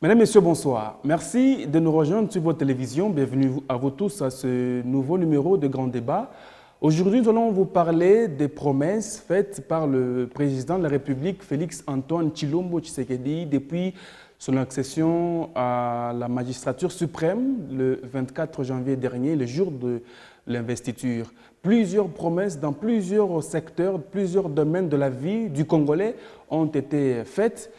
Mesdames, Messieurs, bonsoir. Merci de nous rejoindre sur votre télévision. Bienvenue à vous tous à ce nouveau numéro de Grand Débat. Aujourd'hui, nous allons vous parler des promesses faites par le président de la République, Félix-Antoine Tshilombo Tshisekedi, depuis son accession à la magistrature suprême le 24 janvier dernier, le jour de l'investiture. Plusieurs promesses dans plusieurs secteurs, plusieurs domaines de la vie du Congolais ont été faites.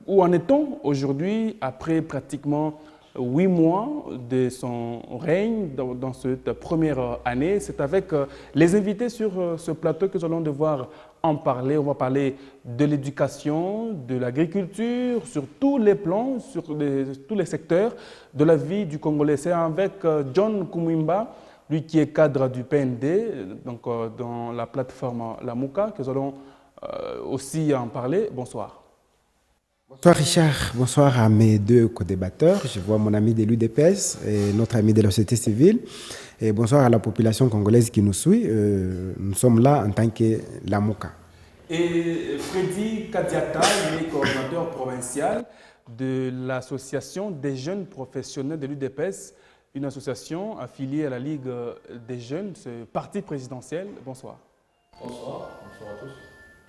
Où en est-on aujourd'hui, après pratiquement 8 mois de son règne dans cette première année? C'est avec les invités sur ce plateau que nous allons devoir en parler. On va parler de l'éducation, de l'agriculture, sur tous les plans, sur tous les secteurs de la vie du Congolais. C'est avec John Kumwimba, lui qui est cadre du PND, donc dans la plateforme Lamuka, que nous allons aussi en parler. Bonsoir. Bonsoir Richard, bonsoir à mes deux co-débatteurs. Je vois mon ami de l'UDPS et notre ami de la société civile. Et bonsoir à la population congolaise qui nous suit. Nous sommes là en tant que Lamuka. Et Freddy Kadiata, il est coordinateur provincial de l'association des jeunes professionnels de l'UDPS, une association affiliée à la Ligue des jeunes, ce parti présidentiel. Bonsoir. Bonsoir, bonsoir à tous.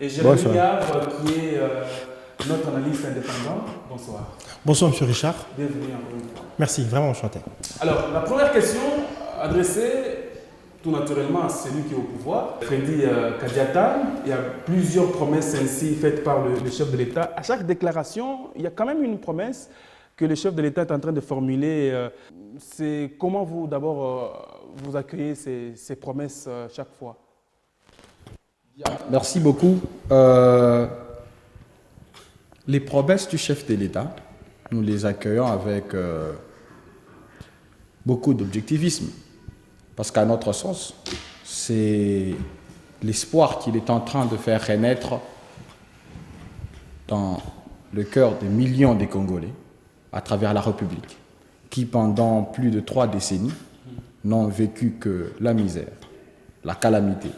Et Jérémy Havre, qui est notre analyste indépendant. Bonsoir. Bonsoir, M. Richard. Bienvenue encore une fois. Merci, vraiment enchanté. Alors, la première question adressée tout naturellement à celui qui est au pouvoir, Freddy Kadiata. Il y a plusieurs promesses ainsi faites par le chef de l'État. À chaque déclaration, il y a quand même une promesse que le chef de l'État est en train de formuler. C'est comment vous, d'abord, vous accueillez ces promesses chaque fois? Merci beaucoup. Les promesses du chef de l'État, nous les accueillons avec beaucoup d'objectivisme. Parce qu'à notre sens, c'est l'espoir qu'il est en train de faire renaître dans le cœur des millions de Congolais à travers la République, qui pendant plus de 3 décennies n'ont vécu que la misère, la calamité,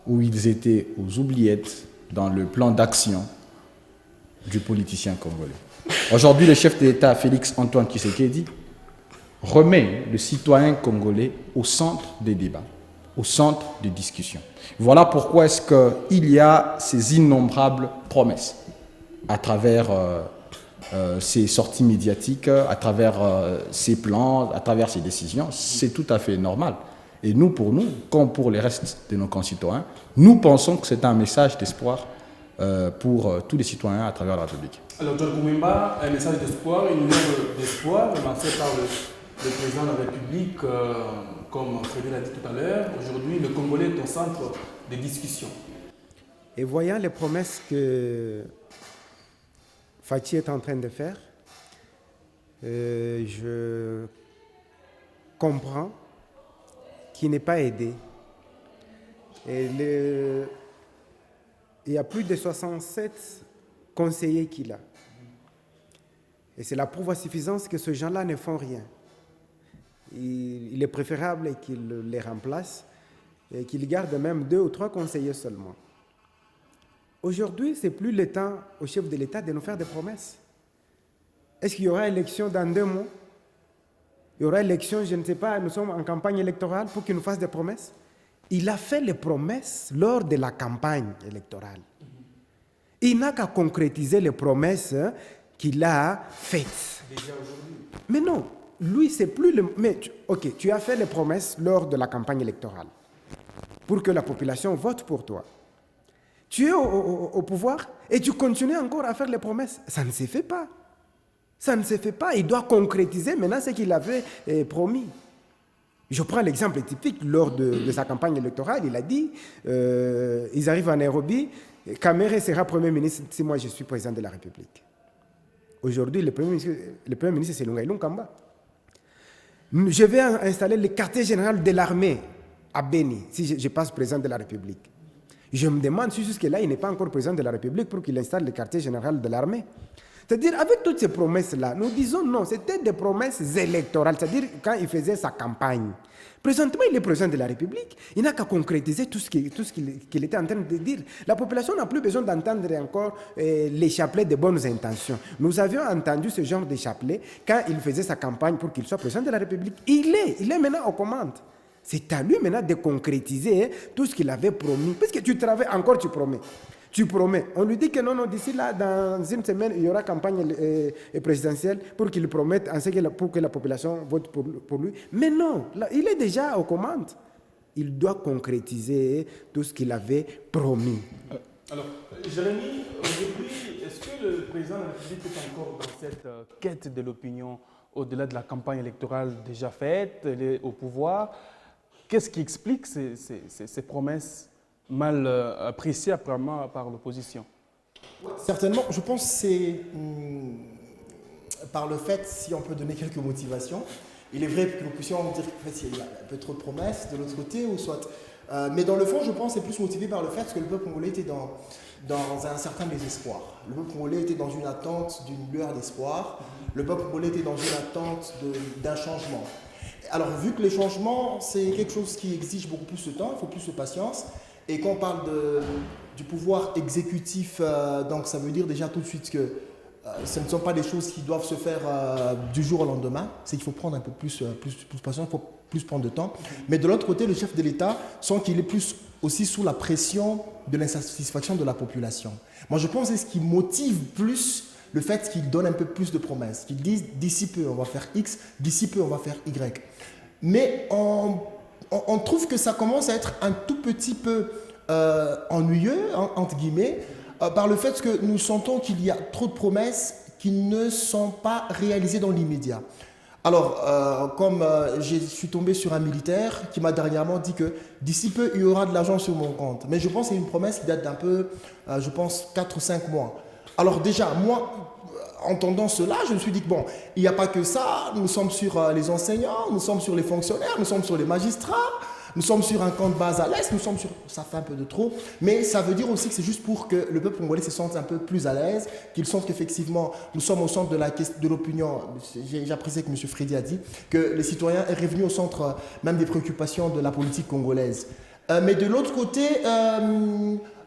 où ils étaient aux oubliettes dans le plan d'action du politicien congolais. Aujourd'hui, le chef de l'État, Félix-Antoine Tshisekedi, remet le citoyen congolais au centre des débats, au centre des discussions. Voilà pourquoi est-ce qu'il y a ces innombrables promesses à travers ces sorties médiatiques, à travers ces plans, à travers ces décisions. C'est tout à fait normal. Et nous, pour nous, comme pour les restes de nos concitoyens, nous pensons que c'est un message d'espoir pour tous les citoyens à travers la République. Alors, John Kumwimba, un message d'espoir, une lueur d'espoir lancée par le président de la République, comme Frédéric l'a dit tout à l'heure. Aujourd'hui, le Congolais est au centre des discussions. Et voyant les promesses que Fachi est en train de faire, je comprends qu'il n'est pas aidé. Et il y a plus de 67 conseillers qu'il a. Et c'est la preuve à suffisance que ces gens-là ne font rien. Il est préférable qu'il les remplace et qu'il garde même 2 ou 3 conseillers seulement. Aujourd'hui, ce n'est plus le temps au chef de l'État de nous faire des promesses. Est-ce qu'il y aura élection dans 2 mois? Il y aura élection, je ne sais pas, nous sommes en campagne électorale pour qu'il nous fasse des promesses. Il a fait les promesses lors de la campagne électorale. Il n'a qu'à concrétiser les promesses qu'il a faites. Déjà aujourd'hui. Mais non, lui, c'est plus le... Mais, ok, tu as fait les promesses lors de la campagne électorale pour que la population vote pour toi. Tu es au pouvoir et tu continues encore à faire les promesses. Ça ne se fait pas. Ça ne se fait pas. Il doit concrétiser maintenant ce qu'il avait promis. Je prends l'exemple typique. Lors de sa campagne électorale, il a dit, ils arrivent à Nairobi, Kamere sera Premier ministre si moi je suis président de la République. Aujourd'hui, le Premier ministre c'est Lunga Lunkamba. Je vais installer le quartier général de l'armée à Beni, si je passe président de la République. Je me demande si jusque-là, il n'est pas encore président de la République pour qu'il installe le quartier général de l'armée. C'est-à-dire, avec toutes ces promesses-là, nous disons non, c'était des promesses électorales, c'est-à-dire quand il faisait sa campagne. Présentement, il est président de la République. Il n'a qu'à concrétiser tout ce qu'il était en train de dire. La population n'a plus besoin d'entendre encore les chapelets de bonnes intentions. Nous avions entendu ce genre de chapelet quand il faisait sa campagne pour qu'il soit président de la République. Il est maintenant aux commandes. C'est à lui maintenant de concrétiser tout ce qu'il avait promis. Parce que tu travailles, encore tu promets. Tu promets. On lui dit que non, d'ici là, dans une semaine, il y aura campagne présidentielle pour qu'il promette pour que la population vote pour lui. Mais non, là, il est déjà aux commandes. Il doit concrétiser tout ce qu'il avait promis. Alors, Jérémy, aujourd'hui, est-ce que le président de la République est encore dans cette quête de l'opinion au-delà de la campagne électorale déjà faite, il est au pouvoir? Qu'est-ce qui explique ces promesses mal apprécié apparemment par l'opposition? Certainement, je pense que c'est par le fait, si on peut donner quelques motivations, il est vrai que l'opposition va dire qu'il y a un peu trop de promesses de l'autre côté, ou soit. Mais dans le fond, je pense que c'est plus motivé par le fait que le peuple congolais était dans un certain désespoir. Le peuple congolais était dans une attente d'une lueur d'espoir. Le peuple congolais était dans une attente d'un changement. Alors, vu que les changements, c'est quelque chose qui exige beaucoup plus de temps, il faut plus de patience. Et quand on parle du pouvoir exécutif, donc ça veut dire déjà tout de suite que ce ne sont pas des choses qui doivent se faire du jour au lendemain. C'est qu'il faut prendre un peu plus de patience, il faut plus prendre de temps. Mais de l'autre côté, le chef de l'État sent qu'il est plus aussi sous la pression de l'insatisfaction de la population. Moi, je pense que c'est ce qui motive plus le fait qu'il donne un peu plus de promesses. Qu'il dise d'ici peu, on va faire X, d'ici peu, on va faire Y. Mais on trouve que ça commence à être un tout petit peu ennuyeux, entre guillemets, par le fait que nous sentons qu'il y a trop de promesses qui ne sont pas réalisées dans l'immédiat. Alors, comme je suis tombé sur un militaire qui m'a dernièrement dit que d'ici peu, il y aura de l'argent sur mon compte. Mais je pense que c'est une promesse qui date d'un peu, je pense, 4 ou 5 mois. Alors déjà, moi, entendant cela, je me suis dit que bon, il n'y a pas que ça, nous sommes sur les enseignants, nous sommes sur les fonctionnaires, nous sommes sur les magistrats, nous sommes sur un camp de base à l'Est, nous sommes sur... Ça fait un peu de trop, mais ça veut dire aussi que c'est juste pour que le peuple congolais se sente un peu plus à l'aise, qu'il sente qu'effectivement, nous sommes au centre de l'opinion. J'apprécie que M. Freddy a dit, que les citoyens est revenu au centre même des préoccupations de la politique congolaise. Mais de l'autre côté,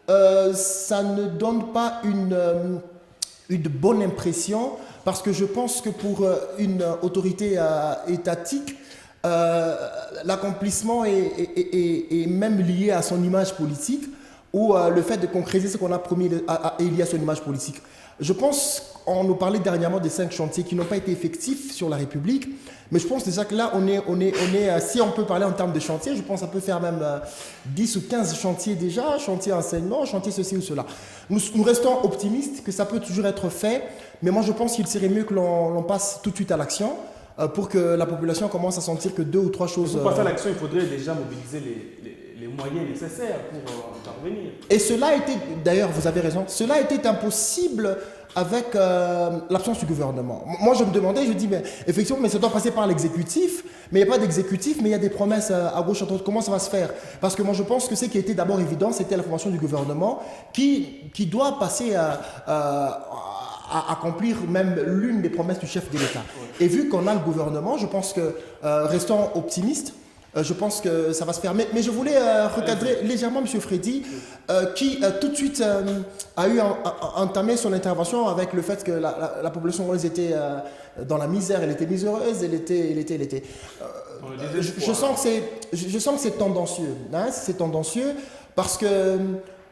ça ne donne pas une bonne impression, parce que je pense que pour une autorité étatique, l'accomplissement est même lié à son image politique, ou le fait de concrétiser ce qu'on a promis est lié à son image politique. Je pense, on nous parlait dernièrement des 5 chantiers qui n'ont pas été effectifs sur la République, mais je pense déjà que là, si on peut parler en termes de chantiers, je pense qu'on peut faire même 10 ou 15 chantiers déjà, chantier enseignement, chantier ceci ou cela. Nous restons optimistes que ça peut toujours être fait, mais moi je pense qu'il serait mieux que l'on passe tout de suite à l'action pour que la population commence à sentir que 2 ou 3 choses... Pour passer à l'action, il faudrait déjà mobiliser les moyens nécessaires pour intervenir. Et cela a été, d'ailleurs vous avez raison, cela était impossible avec l'absence du gouvernement. Moi je me demandais, je dis mais effectivement mais ça doit passer par l'exécutif, mais il n'y a pas d'exécutif, mais il y a des promesses à gauche, à droite, comment ça va se faire? Parce que moi je pense que ce qui était d'abord évident, c'était la formation du gouvernement qui doit passer à accomplir même l'une des promesses du chef de l'État. Et vu qu'on a le gouvernement, je pense que, restons optimistes, je pense que ça va se faire. Mais je voulais recadrer légèrement M. Freddy, qui tout de suite a entamé son intervention avec le fait que la population congolaise était dans la misère, elle était miséreuse, elle était. Je sens que c'est tendancieux. Hein, c'est tendancieux parce que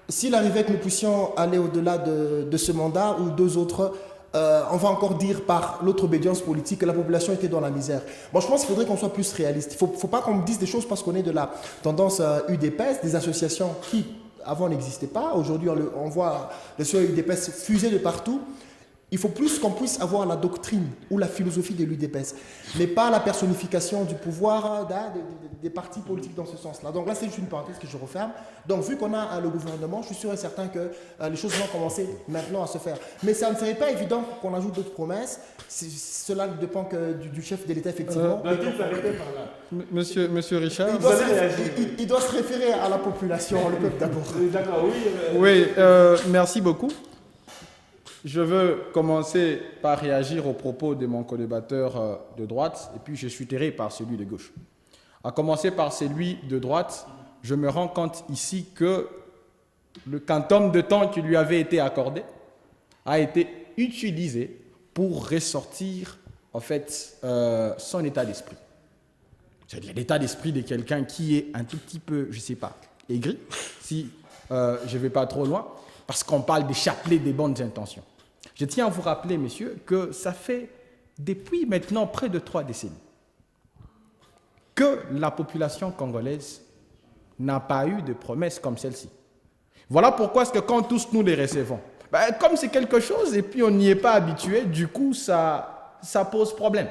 s'il arrivait que nous puissions aller au-delà de ce mandat ou 2 autres, on va encore dire par l'autre obédience politique que la population était dans la misère. Moi, je pense qu'il faudrait qu'on soit plus réaliste. Il ne faut pas qu'on me dise des choses parce qu'on est de la tendance UDPS, des associations qui, avant, n'existaient pas. Aujourd'hui, on voit les UDPS fusées de partout. Il faut plus qu'on puisse avoir la doctrine ou la philosophie de l'UDPS, mais pas la personnification du pouvoir des partis politiques dans ce sens-là. Donc là, c'est juste une parenthèse que je referme. Donc vu qu'on a le gouvernement, je suis sûr et certain que les choses vont commencer maintenant à se faire. Mais ça ne serait pas évident qu'on ajoute d'autres promesses. Cela ne dépend que du chef de l'État, effectivement. Monsieur Richard, il doit se référer à la population, le peuple d'abord. D'accord, oui. Oui, merci beaucoup. Je veux commencer par réagir aux propos de mon collimateur de droite, et puis je suis terré par celui de gauche. À commencer par celui de droite, je me rends compte ici que le quantum de temps qui lui avait été accordé a été utilisé pour ressortir, en fait, son état d'esprit. C'est-à-dire l'état d'esprit de quelqu'un qui est un tout petit peu, je ne sais pas, aigri, si je ne vais pas trop loin, parce qu'on parle des chapelets des bonnes intentions. Je tiens à vous rappeler, messieurs, que ça fait depuis maintenant près de 3 décennies que la population congolaise n'a pas eu de promesses comme celle-ci. Voilà pourquoi est-ce que quand tous nous les recevons, comme c'est quelque chose et puis on n'y est pas habitué, du coup ça pose problème.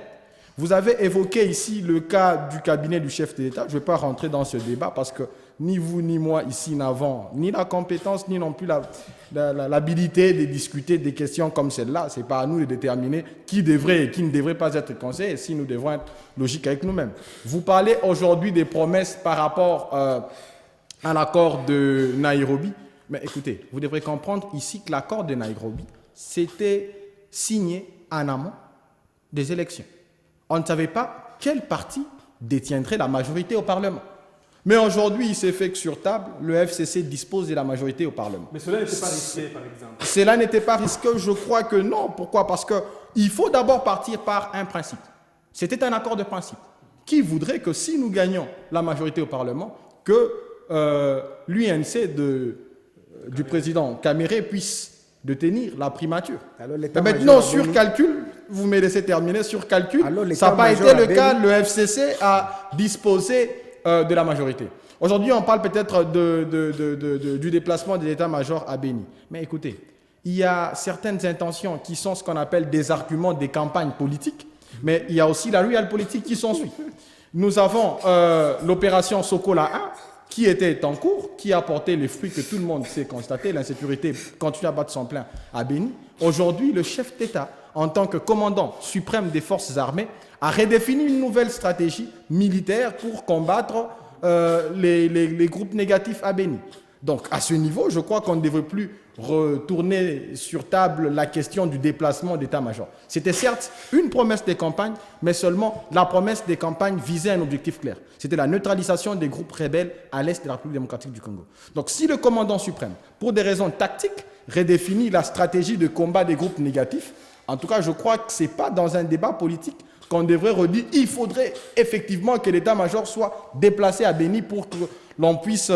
Vous avez évoqué ici le cas du cabinet du chef de l'État. Je ne vais pas rentrer dans ce débat parce que ni vous ni moi ici n'avons ni la compétence ni non plus l'habilité de discuter des questions comme celle-là. Ce n'est pas à nous de déterminer qui devrait et qui ne devrait pas être conseillé, si nous devons être logiques avec nous-mêmes. Vous parlez aujourd'hui des promesses par rapport à l'accord de Nairobi. Mais écoutez, vous devrez comprendre ici que l'accord de Nairobi, c'était signé en amont des élections. On ne savait pas quel parti détiendrait la majorité au Parlement. Mais aujourd'hui, il s'est fait que sur table, le FCC dispose de la majorité au Parlement. Mais cela n'était pas risqué, par exemple. Cela n'était pas risqué, je crois que non. Pourquoi? Parce qu'il faut d'abord partir par un principe. C'était un accord de principe qui voudrait que si nous gagnons la majorité au Parlement, que l'UNC du président Kamere puisse détenir la primature. Mais maintenant, sur calcul, vous me laissez terminer, sur calcul, ça n'a pas été le cas. Le FCC a disposé de la majorité. Aujourd'hui, on parle peut-être du déplacement de l'état-major à Béni. Mais écoutez, il y a certaines intentions qui sont ce qu'on appelle des arguments des campagnes politiques, mais il y a aussi la réelle politique qui s'ensuit. Nous avons l'opération Sokola 1, qui était en cours, qui a porté les fruits que tout le monde sait constater. L'insécurité continue à battre son plein à Béni. Aujourd'hui, le chef d'État, en tant que commandant suprême des forces armées, a redéfini une nouvelle stratégie militaire pour combattre les groupes négatifs à Béni. Donc, à ce niveau, je crois qu'on ne devrait plus retourner sur table la question du déplacement d'état-major. C'était certes une promesse des campagnes, mais seulement la promesse des campagnes visait un objectif clair. C'était la neutralisation des groupes rebelles à l'est de la République démocratique du Congo. Donc, si le commandant suprême, pour des raisons tactiques, redéfinit la stratégie de combat des groupes négatifs, en tout cas, je crois que ce n'est pas dans un débat politique qu'on devrait redire il faudrait effectivement que l'état-major soit déplacé à Béni pour que l'on puisse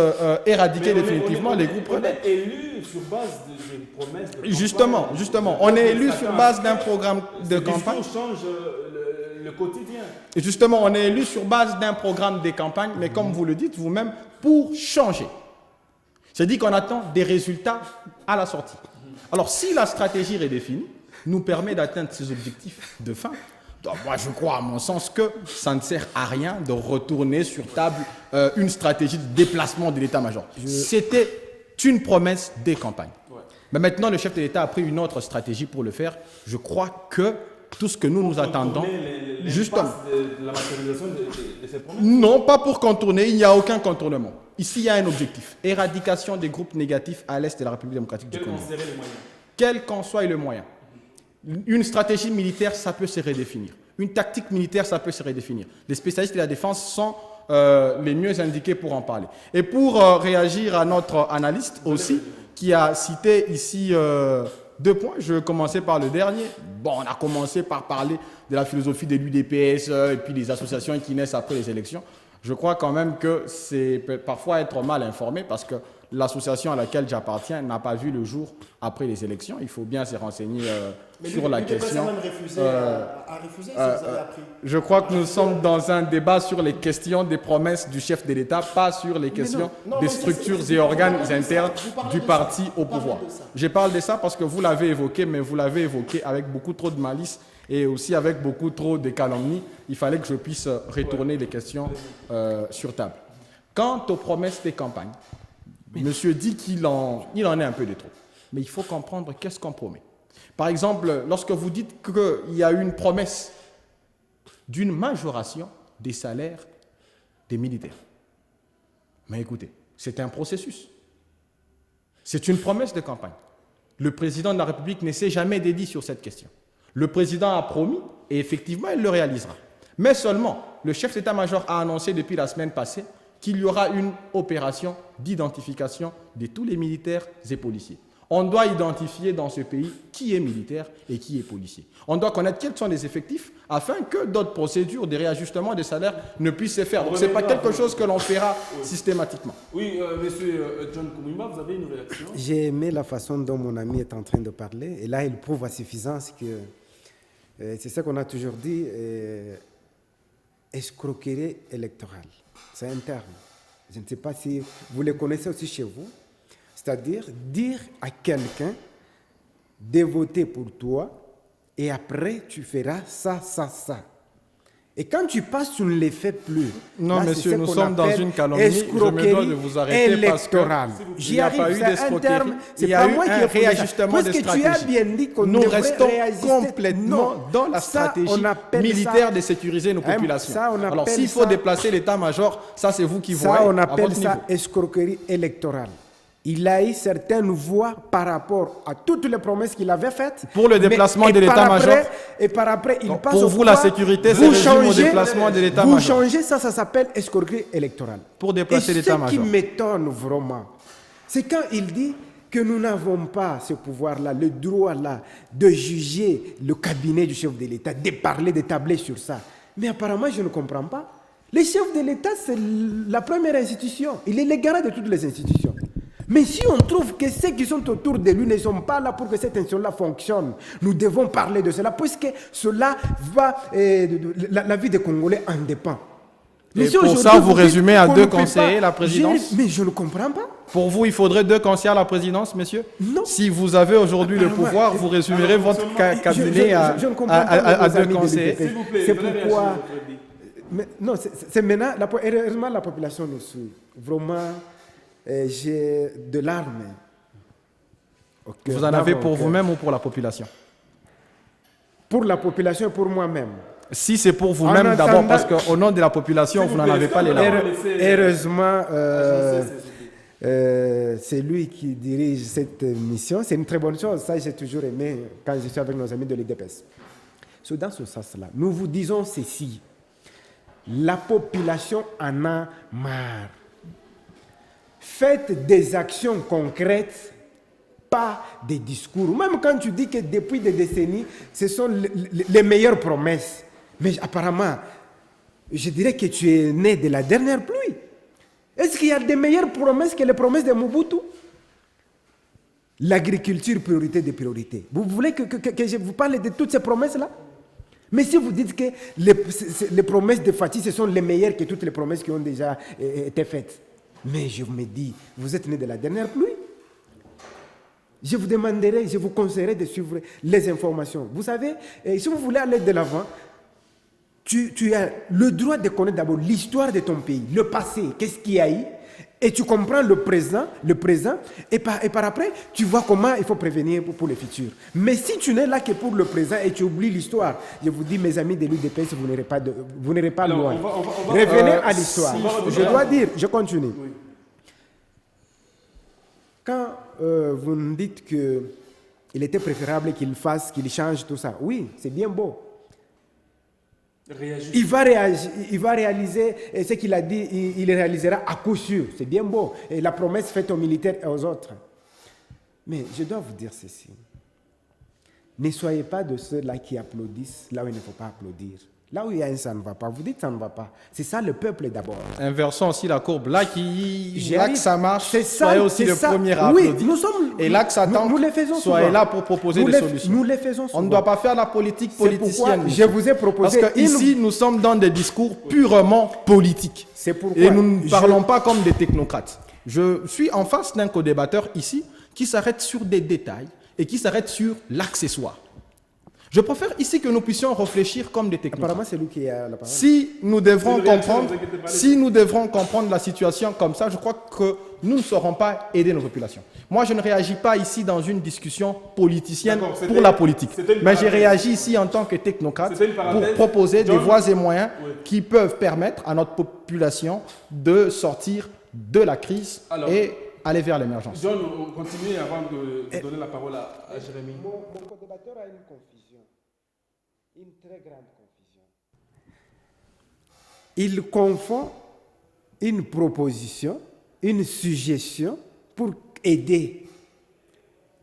éradiquer définitivement les groupes rebelles. On est élu sur base de promesses de campagne. Justement. On est élu sur base d'un programme de campagne. Ça change le quotidien. Et justement, on est élu sur base d'un programme de campagne, mais comme vous le dites vous-même, pour changer. C'est-à-dire qu'on attend des résultats à la sortie. Alors, si la stratégie redéfinie nous permet d'atteindre ces objectifs de fin, donc moi, je crois, à mon sens, que ça ne sert à rien de retourner sur table une stratégie de déplacement de l'état-major. C'était une promesse des campagnes. Ouais. Mais maintenant, le chef de l'État a pris une autre stratégie pour le faire. Je crois que tout ce que nous attendons... Justement. De la matérialisation de ces promesses? Non, pas pour contourner. Il n'y a aucun contournement. Ici, il y a un objectif. Éradication des groupes négatifs à l'est de la République démocratique du Congo. Quel qu'en soit le moyen. Une stratégie militaire, ça peut se redéfinir. Une tactique militaire, ça peut se redéfinir. Les spécialistes de la défense sont les mieux indiqués pour en parler. Et pour réagir à notre analyste aussi, qui a cité ici 2 points, je vais commencer par le dernier. Bon, on a commencé par parler de la philosophie de l'UDPS et puis des associations qui naissent après les élections. Je crois quand même que c'est parfois être mal informé parce que l'association à laquelle j'appartiens n'a pas vu le jour après les élections. Il faut bien se renseigner sur la question. Même refusé à refuser si vous avez appris. Je crois que nous sommes dans un débat sur les questions des promesses du chef de l'État, pas sur les questions des structures et organes internes du parti au pouvoir. Je parle de ça parce que vous l'avez évoqué, mais vous l'avez évoqué avec beaucoup trop de malice et aussi avec beaucoup trop de calomnies. Il fallait que je puisse retourner les questions sur table. Quant aux promesses des campagnes, monsieur dit qu'il en est un peu de trop. Mais il faut comprendre qu'est-ce qu'on promet. Par exemple, lorsque vous dites qu'il y a une promesse d'une majoration des salaires des militaires. Mais écoutez, c'est un processus. C'est une promesse de campagne. Le président de la République ne s'est jamais dédié sur cette question. Le président a promis et effectivement, il le réalisera. Mais seulement, le chef d'état-major a annoncé depuis la semaine passée qu'il y aura une opération d'identification de tous les militaires et policiers. On doit identifier dans ce pays qui est militaire et qui est policier. On doit connaître quels sont les effectifs afin que d'autres procédures de réajustement des salaires ne puissent se faire. Donc ce n'est pas quelque chose que l'on fera systématiquement. Oui, monsieur John Koumima, vous avez une réaction? J'ai aimé la façon dont mon ami est en train de parler. Et là, il prouve à suffisance que c'est ce qu'on a toujours dit, escroquerie électorale. C'est un terme. Je ne sais pas si vous le connaissez aussi chez vous. C'est-à-dire dire à quelqu'un de voter pour toi et après tu feras ça, ça, ça. Et quand tu passes, tu ne les fais plus. Non, là, monsieur, nous sommes dans une calomnie. Je me dois de vous arrêter électorale. parce qu'il n'y a pas eu d'escroquerie. Il y a eu un réajustement de stratégie. Tu as bien dit qu'on nous devrait restons réajuster. complètement dans la stratégie militaire de sécuriser nos populations. Alors, s'il faut déplacer l'état-major, ça, c'est vous qui voyez. Ça, on appelle ça escroquerie électorale. Il a eu certaines voix par rapport à toutes les promesses qu'il avait faites. Pour le déplacement de l'état-major. Et par après, il passe pour vous, la sécurité, c'est résume au déplacement de l'état-major. Vous changez ça, ça s'appelle escroquerie électorale. Pour déplacer l'état-major. Ce qui m'étonne vraiment, c'est quand il dit que nous n'avons pas ce pouvoir-là, le droit-là, de juger le cabinet du chef de l'État, de parler, de tabler sur ça. Mais apparemment, je ne comprends pas. Le chef de l'État, c'est la première institution. Il est le garant de toutes les institutions. Mais si on trouve que ceux qui sont autour de lui ne sont pas là pour que cette institution-là fonctionne, nous devons parler de cela, puisque cela va, la vie des Congolais en dépend. Et pour ça, vous résumez à 2 conseillers la présidence? Mais je ne comprends pas. Pour vous, il faudrait 2 conseillers à la présidence, monsieur? Non. Si vous avez aujourd'hui le pouvoir, vous résumerez votre cabinet à 2 conseillers. C'est pourquoi... Mais non, c'est maintenant, heureusement la population nous suit. Vraiment... j'ai de larmes. Vous en avez pour vous-même ou pour la population? Pour la population et pour moi-même. Si c'est pour vous-même d'abord, parce qu'au nom de la population, vous n'en avez pas les larmes. Heureusement, c'est lui qui dirige cette mission. C'est une très bonne chose. Ça, j'ai toujours aimé quand je suis avec nos amis de l'IDPS. Dans ce sens-là, nous vous disons ceci. La population en a marre. Faites des actions concrètes, pas des discours. Même quand tu dis que depuis des décennies, ce sont les meilleures promesses. Mais apparemment, je dirais que tu es né de la dernière pluie. Est-ce qu'il y a des meilleures promesses que les promesses de Mobutu? L'agriculture, priorité des priorités. Vous voulez que je vous parle de toutes ces promesses-là? Mais si vous dites que les promesses de Fatih, ce sont les meilleures que toutes les promesses qui ont déjà été faites. Mais je me dis, vous êtes né de la dernière pluie. Je vous demanderai, je vous conseillerais de suivre les informations. Vous savez, si vous voulez aller de l'avant, tu as le droit de connaître d'abord l'histoire de ton pays, le passé, qu'est-ce qu'il y a eu, et tu comprends le présent, et par après, tu vois comment il faut prévenir pour le futur. Mais si tu n'es là que pour le présent et tu oublies l'histoire, je vous dis, mes amis de l'UDPS, vous n'irez pas loin. Revenez à l'histoire. Je dois dire, je continue. Oui. Quand vous me dites qu'il était préférable qu'il change tout ça, oui, c'est bien beau. Il va réaliser ce qu'il a dit, il réalisera à coup sûr. C'est bien beau. Et la promesse faite aux militaires et aux autres. Mais je dois vous dire ceci. Ne soyez pas de ceux-là qui applaudissent là où il ne faut pas applaudir. Là où il y a un ça ne va pas, vous dites ça ne va pas. C'est ça le peuple d'abord. Inversons aussi la courbe. Là que ça marche, soyez aussi le premier à applaudir. Oui, nous sommes, et là que ça tente, soyez là pour proposer des solutions. Nous les faisons souvent. On ne doit pas faire la politique politicienne. Je vous ai proposé... Parce qu'ici, nous sommes dans des discours purement politiques. C'est pourquoi et nous ne parlons pas comme des technocrates. Je suis en face d'un co-débatteur ici qui s'arrête sur des détails et qui s'arrête sur l'accessoire. Je préfère ici que nous puissions réfléchir comme des techniciens. Apparemment, c'est lui qui a la parole. Si nous devrons comprendre la situation comme ça, je crois que nous ne saurons pas aider nos populations. Moi, je ne réagis pas ici dans une discussion politicienne pour la politique. Mais j'ai réagi ici en tant que technocrate pour proposer des voies et moyens qui peuvent permettre à notre population de sortir de la crise et aller vers l'émergence. John, on continue avant de donner la parole à Jérémy. Mon co-débatteur a une confusion, une très grande confusion. Il confond une proposition, une suggestion pour aider.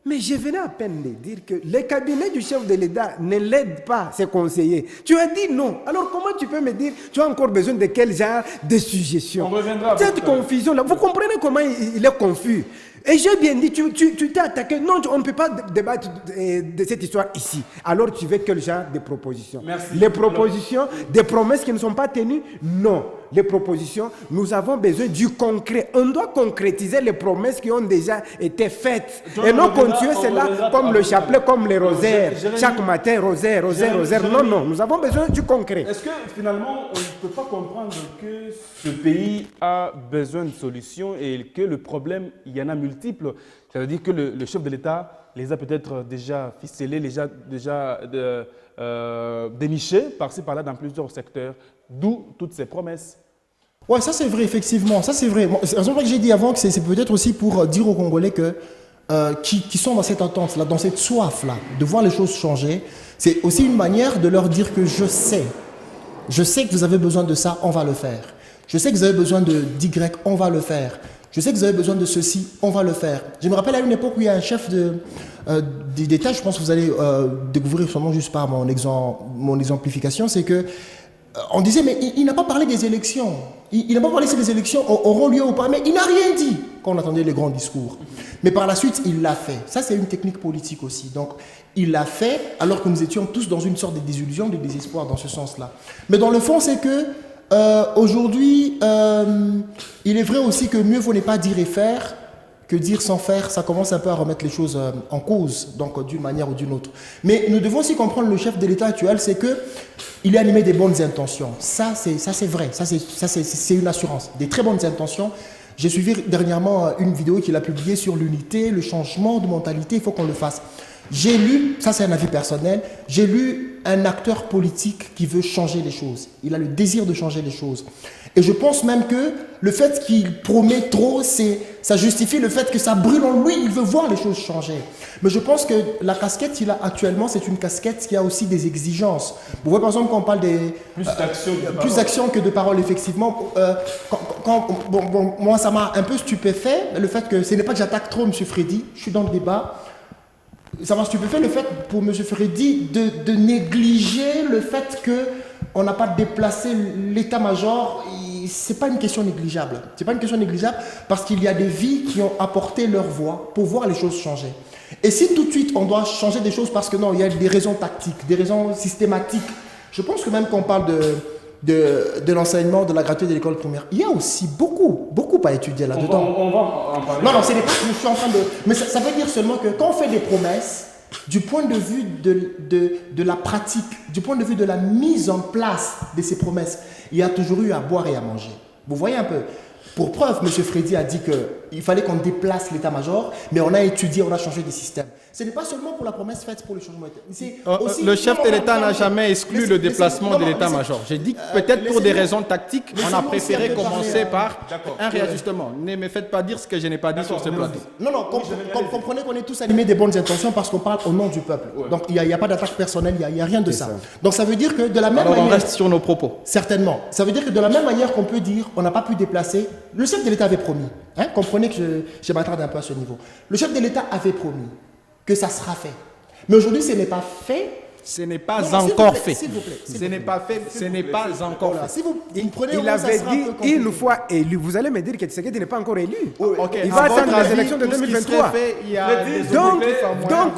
Mais je venais à peine de dire que le cabinet du chef de l'État ne l'aide pas, ses conseillers. Tu as dit non. Alors comment tu peux me dire, tu as encore besoin de quel genre de suggestion? On reviendra. Cette confusion-là, vous comprenez comment il est confus. Et j'ai bien dit, tu t'es attaqué. Non, on ne peut pas débattre de cette histoire ici. Alors tu veux quel genre de propositions? Merci. Les propositions, des promesses qui ne sont pas tenues? Non. Les propositions, nous avons besoin du concret. On doit concrétiser les promesses qui ont déjà été faites. John, Et non reviendra, continuer cela reviendra comme le chapelet, comme les rosaires. Jérémy, Chaque matin, rosaire, rosaire, rosaire. Non, Jérémy. non, nous avons besoin du concret. Est-ce que finalement, on ne peut pas comprendre que ce pays a besoin de solutions et que le problème, il y en a multiples? Ça veut dire que le chef de l'État les a peut-être déjà ficelés, déjà dénichés par-ci par-là dans plusieurs secteurs, d'où toutes ces promesses. Ouais, ça c'est vrai, effectivement, ça c'est vrai. Bon, c'est raison pour que j'ai dit avant que c'est peut-être aussi pour dire aux Congolais que qui sont dans cette attente-là, dans cette soif-là, de voir les choses changer, c'est aussi une manière de leur dire que je sais que vous avez besoin de ça, on va le faire. Je sais que vous avez besoin d'Y, on va le faire. Je sais que vous avez besoin de ceci, on va le faire. Je me rappelle à une époque où il y a un chef d'État, je pense que vous allez découvrir sûrement juste par mon exemplification, c'est que on disait, mais il n'a pas parlé des élections. Il n'a pas parlé si les élections auront lieu ou pas, mais il n'a rien dit quand on attendait les grands discours. Mais par la suite, il l'a fait. Ça, c'est une technique politique aussi. Donc, il l'a fait alors que nous étions tous dans une sorte de désillusion, de désespoir dans ce sens-là. Mais dans le fond, c'est que aujourd'hui, il est vrai aussi que mieux vaut ne pas dire et faire que dire sans faire. Ça commence un peu à remettre les choses en cause, donc d'une manière ou d'une autre. Mais nous devons aussi comprendre le chef de l'État actuel, c'est que il est animé des bonnes intentions. Ça, c'est vrai. Ça, c'est une assurance. Des très bonnes intentions. J'ai suivi dernièrement une vidéo qu'il a publiée sur l'unité, le changement de mentalité. Il faut qu'on le fasse. J'ai lu, ça c'est un avis personnel, j'ai lu un acteur politique qui veut changer les choses. Il a le désir de changer les choses. Et je pense même que le fait qu'il promet trop, ça justifie le fait que ça brûle en lui, il veut voir les choses changer. Mais je pense que la casquette qu'il a actuellement, c'est une casquette qui a aussi des exigences. Vous voyez par exemple quand on parle des... Plus d'action que de paroles, effectivement. Moi ça m'a un peu stupéfait, le fait que ce n'est pas que j'attaque trop M. Freddy, je suis dans le débat. Ça m'a stupéfait le fait pour M. Freddy de négliger le fait qu'on n'a pas déplacé l'état-major. Ce n'est pas une question négligeable. Ce n'est pas une question négligeable parce qu'il y a des vies qui ont apporté leur voix pour voir les choses changer. Et si tout de suite on doit changer des choses parce que non, il y a des raisons tactiques, des raisons systématiques, je pense que même quand on parle de l'enseignement, de la gratuité de l'école primaire, il y a aussi beaucoup à étudier là-dedans. On va en parler. Non, ce n'est pas que je suis en train de... Mais ça veut dire seulement que quand on fait des promesses, du point de vue de la pratique, du point de vue de la mise en place de ces promesses, il y a toujours eu à boire et à manger. Vous voyez un peu. Pour preuve, M. Freddy a dit qu'il fallait qu'on déplace l'état-major, mais on a étudié, on a changé des systèmes. Ce n'est pas seulement pour la promesse faite pour le changement. Le chef de l'État n'a jamais exclu le déplacement de l'état-major. J'ai dit que peut-être pour des raisons tactiques, on a préféré commencer par un réajustement. Ne me faites pas dire ce que je n'ai pas dit sur ce plateau. Non, comprenez qu'on est tous animés des bonnes intentions parce qu'on parle au nom du peuple. Donc il n'y a pas d'attaque personnelle, il n'y a rien de ça. Donc ça veut dire que de la même manière... on reste sur nos propos. Certainement. Ça veut dire que de la même manière qu'on peut dire on n'a pas pu déplacer, le chef de l'État avait promis. Comprenez que je m'attarde un peu à ce niveau. Le chef de l'État avait promis que ça sera fait. Mais aujourd'hui, ce n'est pas fait. Ce n'est pas encore fait. S'il vous plaît. Ce n'est pas fait. Ce n'est pas encore fait. Si vous prenez Il avait dit une fois élu. Vous allez me dire que Tshisekedi n'est pas encore élu. Il va attendre les élections de 2023. Donc,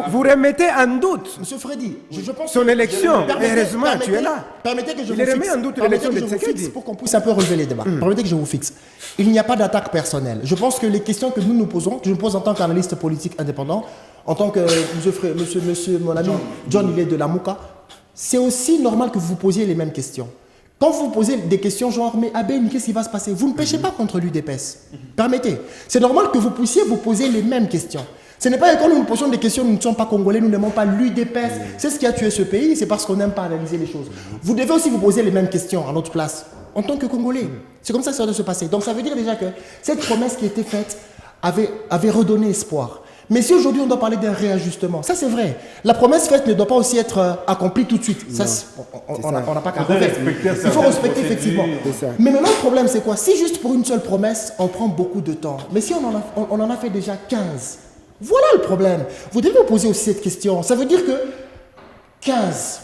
vous remettez en doute Monsieur Freddy, je pense son élection. Heureusement, tu es là. Permettez que je Il vous remet en doute l'élection de Tshisekedi. pour qu'on puisse un peu relever les débats. Permettez que je vous fixe. Il n'y a pas d'attaque personnelle. Je pense que les questions que nous posons, que je me pose en tant qu'analyste politique indépendant, en tant que monsieur, mon ami John, il est de la Mouka, c'est aussi normal que vous vous posiez les mêmes questions. Quand vous posez des questions genre, mais Aben, qu'est-ce qui va se passer? Vous ne péchez pas contre l'UDPS. Permettez. C'est normal que vous puissiez vous poser les mêmes questions. Ce n'est pas que quand nous nous posons des questions, nous ne sommes pas congolais, nous n'aimons pas l'UDPS. C'est ce qui a tué ce pays, c'est parce qu'on n'aime pas analyser les choses. Vous devez aussi vous poser les mêmes questions à notre place. en tant que Congolais. C'est comme ça que ça doit se passer. Donc ça veut dire déjà que cette promesse qui a été faite avait redonné espoir. Mais si aujourd'hui on doit parler d'un réajustement, ça c'est vrai. La promesse faite ne doit pas aussi être accomplie tout de suite. Ça, on n'a pas qu'à refaire. Il faut respecter effectivement. Mais maintenant le problème c'est quoi? Si juste pour une seule promesse, on prend beaucoup de temps. Mais si on en a fait déjà 15, voilà le problème. Vous devez vous poser aussi cette question. Ça veut dire que 15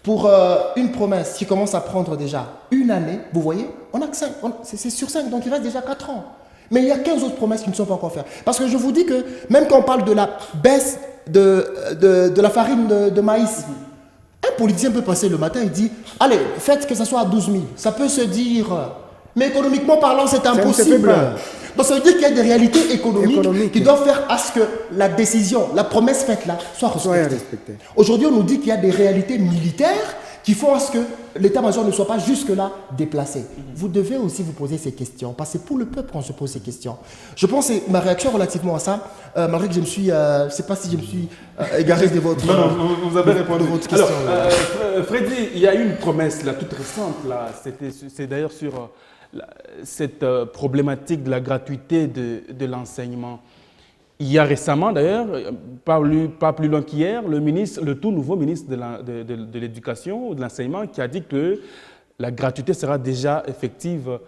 pour une promesse qui commence à prendre déjà une année, vous voyez, on a que 5, c'est sur 5, donc il reste déjà 4 ans. Mais il y a 15 autres promesses qui ne sont pas encore faites. Parce que je vous dis que même quand on parle de la baisse de la farine de maïs, un politicien peut passer le matin et dire « Allez, faites que ça soit à 12 000 ». Ça peut se dire, mais économiquement parlant, c'est impossible. Donc ça veut dire qu'il y a des réalités économiques qui doivent faire à ce que la décision, la promesse faite là, soit respectée. Aujourd'hui, on nous dit qu'il y a des réalités militaires qui font à ce que l'état-major ne soit pas jusque-là déplacé. Vous devez aussi vous poser ces questions, parce que c'est pour le peuple qu'on se pose ces questions. Je pense que ma réaction relativement à ça, malgré que je me suis, je ne sais pas si je me suis égaré de votre, vous avez répondu. de votre question. Alors, Freddy, il y a une promesse là, toute récente, là, c'est d'ailleurs sur cette problématique de la gratuité de l'enseignement. Il y a récemment, d'ailleurs, pas plus loin qu'hier, le tout nouveau ministre de l'Éducation ou de l'Enseignement qui a dit que la gratuité sera déjà effective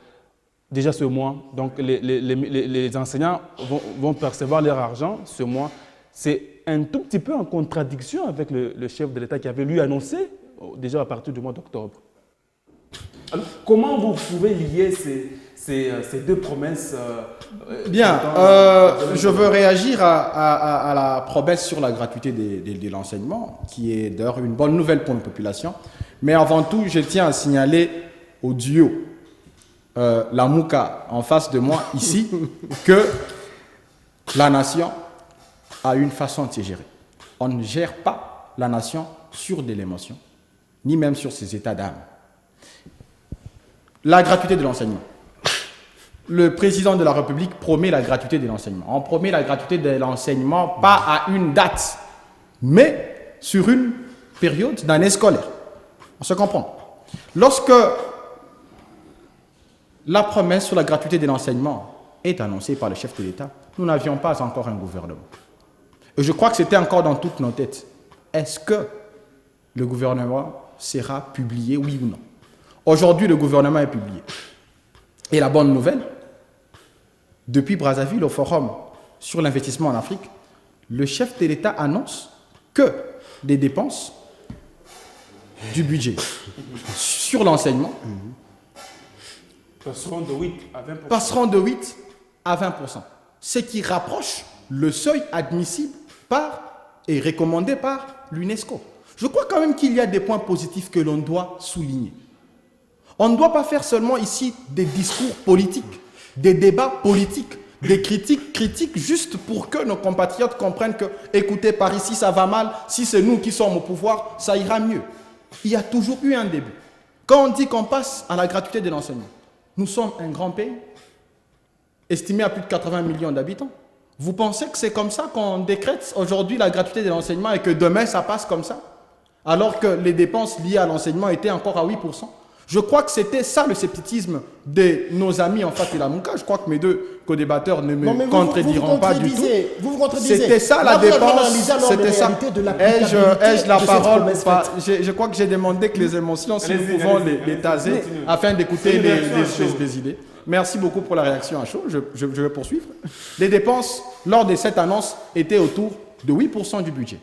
déjà ce mois. Donc, les enseignants vont percevoir leur argent ce mois. C'est un tout petit peu en contradiction avec le chef de l'État qui avait lui annoncé déjà à partir du mois d'octobre. Alors, comment vous pouvez lier ces deux promesses Bien, je veux réagir à la promesse sur la gratuité de l'enseignement, qui est d'ailleurs une bonne nouvelle pour nos populations. Mais avant tout, je tiens à signaler au duo, la Mouka en face de moi ici, que la nation a une façon de se gérer. On ne gère pas la nation sur de l'émotion, ni même sur ses états d'âme. La gratuité de l'enseignement. Le président de la République promet la gratuité de l'enseignement. On promet la gratuité de l'enseignement pas à une date, mais sur une période d'année scolaire. On se comprend. Lorsque la promesse sur la gratuité de l'enseignement est annoncée par le chef de l'État, nous n'avions pas encore un gouvernement. Et je crois que c'était encore dans toutes nos têtes. Est-ce que le gouvernement sera publié, oui ou non? Aujourd'hui, le gouvernement est publié. Et la bonne nouvelle, depuis Brazzaville, au forum sur l'investissement en Afrique, le chef de l'État annonce que des dépenses du budget sur l'enseignement passeront de 8 à 20%. Passeront de 8 à 20%. Ce qui rapproche le seuil admissible et recommandé par l'UNESCO. Je crois quand même qu'il y a des points positifs que l'on doit souligner. On ne doit pas faire seulement ici des discours politiques, des débats politiques, des critiques juste pour que nos compatriotes comprennent que, écoutez, par ici ça va mal, si c'est nous qui sommes au pouvoir, ça ira mieux. Il y a toujours eu un début. Quand on dit qu'on passe à la gratuité de l'enseignement, nous sommes un grand pays, estimé à plus de 80 millions d'habitants. Vous pensez que c'est comme ça qu'on décrète aujourd'hui la gratuité de l'enseignement et que demain ça passe comme ça? Alors que les dépenses liées à l'enseignement étaient encore à 8%. Je crois que c'était ça le scepticisme de nos amis en fait de la Mouka. Je crois que mes deux co-débatteurs ne me contrediront pas du tout. Vous contredisez. C'était ça la dépense. C'était ça. Ai-je la parole ou pas? Je crois que j'ai demandé que les émotions, si nous pouvons les taser, afin d'écouter les idées. Merci beaucoup pour la réaction à chaud. Je vais poursuivre. Les dépenses, lors de cette annonce, étaient autour de 8% du budget.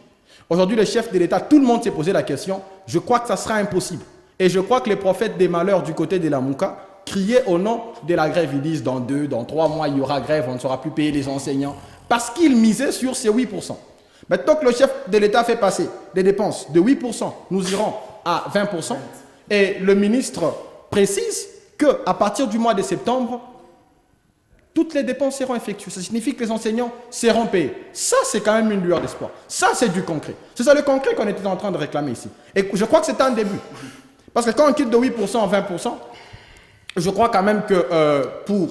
Aujourd'hui, le chef de l'État, tout le monde s'est posé la question. Je crois que ça sera impossible. Et je crois que les prophètes des malheurs du côté de la Mouka criaient au nom de la grève. Ils disent dans 2, dans 3 mois, il y aura grève, on ne saura plus payer les enseignants. Parce qu'ils misaient sur ces 8%. Maintenant que le chef de l'État fait passer des dépenses de 8%, nous irons à 20%. Et le ministre précise qu'à partir du mois de septembre, toutes les dépenses seront effectuées. Ça signifie que les enseignants seront payés. Ça, c'est quand même une lueur d'espoir. Ça, c'est du concret. C'est ça le concret qu'on était en train de réclamer ici. Et je crois que c'est un début. Parce que quand on quitte de 8% à 20%, je crois quand même que pour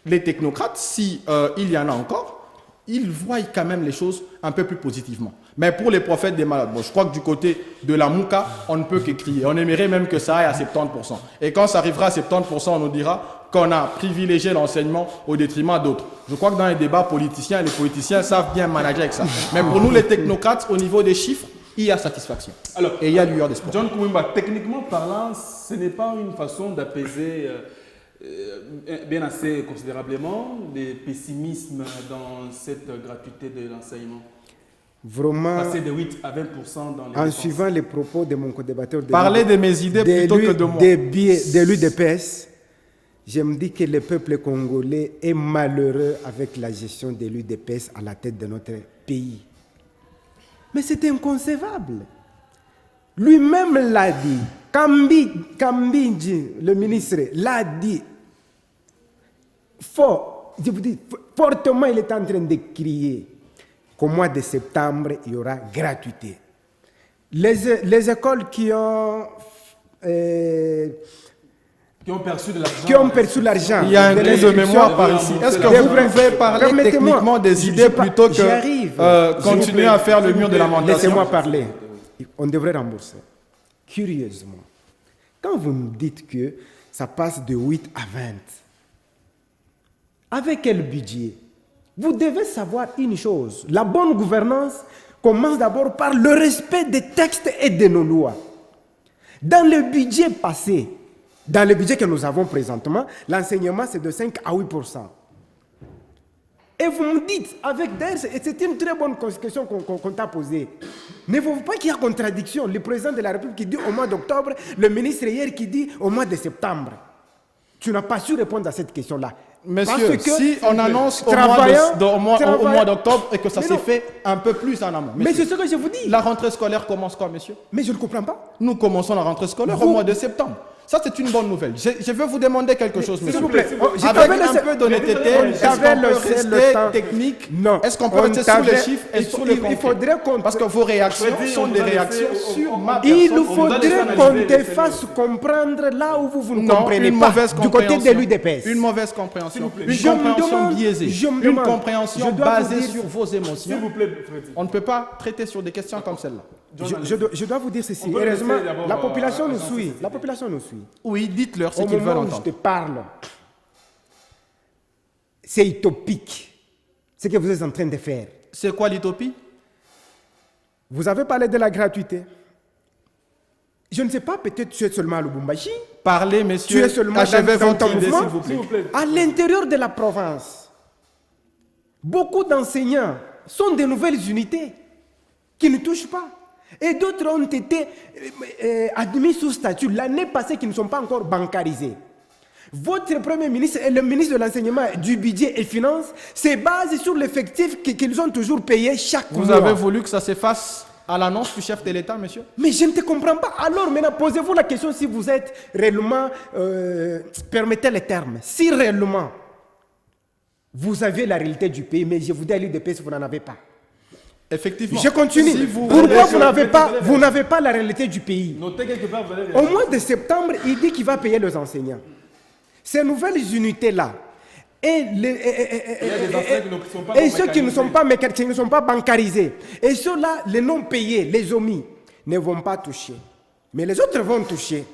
les technocrates, si il y en a encore, ils voient quand même les choses un peu plus positivement. Mais pour les prophètes des malades, bon, je crois que du côté de la Mouka, on ne peut qu'écrier. On aimerait même que ça aille à 70%. Et quand ça arrivera à 70%, on nous dira qu'on a privilégié l'enseignement au détriment d'autres. Je crois que dans les débats politiciens, les politiciens savent bien manager avec ça. Mais pour nous, les technocrates, au niveau des chiffres, il y a satisfaction. Alors, et il y a lueur d'espoir. John Koumimba, techniquement parlant, ce n'est pas une façon d'apaiser bien assez considérablement le pessimisme dans cette gratuité de l'enseignement. Vraiment, Passer de 8 à 20% dans les en dépenses. suivant les propos de mon co-débatteur Parlez de mes idées plutôt que de moi. de l'UDPS, je me dis que le peuple congolais est malheureux avec la gestion de l'UDPS à la tête de notre pays. Mais c'est inconcevable. Lui-même l'a dit. Kambinji, le ministre, l'a dit. Je vous dis, fortement, il est en train de crier qu'au mois de septembre, il y aura gratuité. Les écoles qui ont perçu l'argent. Il y a un trou de mémoire par ici. Est-ce que vous pouvez parler techniquement des idées plutôt que continuer à faire le mur de lamentation? Laissez-moi parler. On devrait rembourser. Curieusement, quand vous me dites que ça passe de 8 à 20, avec quel budget? Vous devez savoir une chose. La bonne gouvernance commence d'abord par le respect des textes et de nos lois. Dans le budget passé, dans le budget que nous avons présentement, l'enseignement c'est de 5 à 8%. Et vous me dites, avec d'ailleurs, c'est une très bonne question qu'on t'a posée. Ne voyez pas qu'il y a contradiction? Le président de la République qui dit au mois d'octobre, le ministre hier qui dit au mois de septembre. Tu n'as pas su répondre à cette question-là. Monsieur, si on annonce au mois d'octobre et que ça s'est fait un peu plus en amont. Mais c'est ce que je vous dis. La rentrée scolaire commence quand, monsieur? Mais je ne comprends pas. Nous commençons la rentrée scolaire au mois de septembre. Ça, c'est une bonne nouvelle. Je veux vous demander quelque chose, monsieur. S'il vous plaît. Avec un peu d'honnêteté, est-ce qu'on peut rester technique? Non. Est-ce qu'on peut rester sur les chiffres et sur le Il faudrait qu'on... Parce que vos réactions sont des réactions sur ma personne. Il faudrait qu'on te fasse comprendre là où vous ne comprenez pas. Du côté de l'UDPS. Une mauvaise compréhension. Une compréhension biaisée. Une compréhension basée sur vos émotions. S'il vous plaît, Freddy. On ne peut pas traiter sur des questions comme celle-là. Je dois vous dire ceci. Heureusement, la population nous suit. La population nous suit. Oui, dites-leur ce Au qu'ils veulent moment où je entendre. te parle, c'est utopique ce que vous êtes en train de faire. C'est quoi l'utopie? Vous avez parlé de la gratuité. Je ne sais pas, peut-être tu es seulement à Lubumbashi. Parlez, Tu messieurs. es seulement Achevez dans ton votre idée, mouvement. s'il vous plaît. À l'intérieur de la province, beaucoup d'enseignants sont de nouvelles unités qui ne touchent pas. Et d'autres ont été admis sous statut l'année passée qui ne sont pas encore bancarisés. Votre Premier ministre et le ministre de l'Enseignement, du Budget et Finances se basent sur l'effectif qu'ils ont toujours payé chaque mois. Vous avez voulu que ça s'efface à l'annonce du chef de l'État, monsieur? Mais je ne te comprends pas. Alors maintenant, posez-vous la question si vous êtes réellement, permettez les termes, si réellement vous avez la réalité du pays, mais je vous dis à l'UDPS, vous n'en avez pas. Effectivement. Je continue. Si Pourquoi vous n'avez pas la réalité du pays? Notez quelque part, vous allez Au mois de septembre, il dit qu'il va payer les enseignants. Ces nouvelles unités-là, et ceux qui ne sont pas mécanisés, qui ne sont pas bancarisés, et ceux-là, les non payés, les omis, ne vont pas toucher. Mais les autres vont toucher.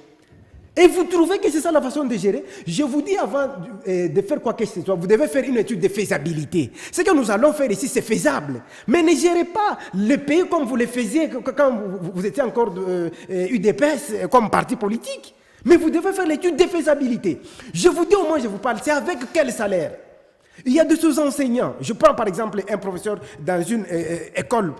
Et vous trouvez que c'est ça la façon de gérer? Je vous dis avant de faire quoi que ce soit, vous devez faire une étude de faisabilité. Ce que nous allons faire ici, c'est faisable. Mais ne gérez pas le pays comme vous le faisiez quand vous étiez encore UDPS comme parti politique. Mais vous devez faire l'étude de faisabilité. Je vous dis au moins, je vous parle, c'est avec quel salaire? Il y a de ces enseignants. Je prends par exemple un professeur dans une école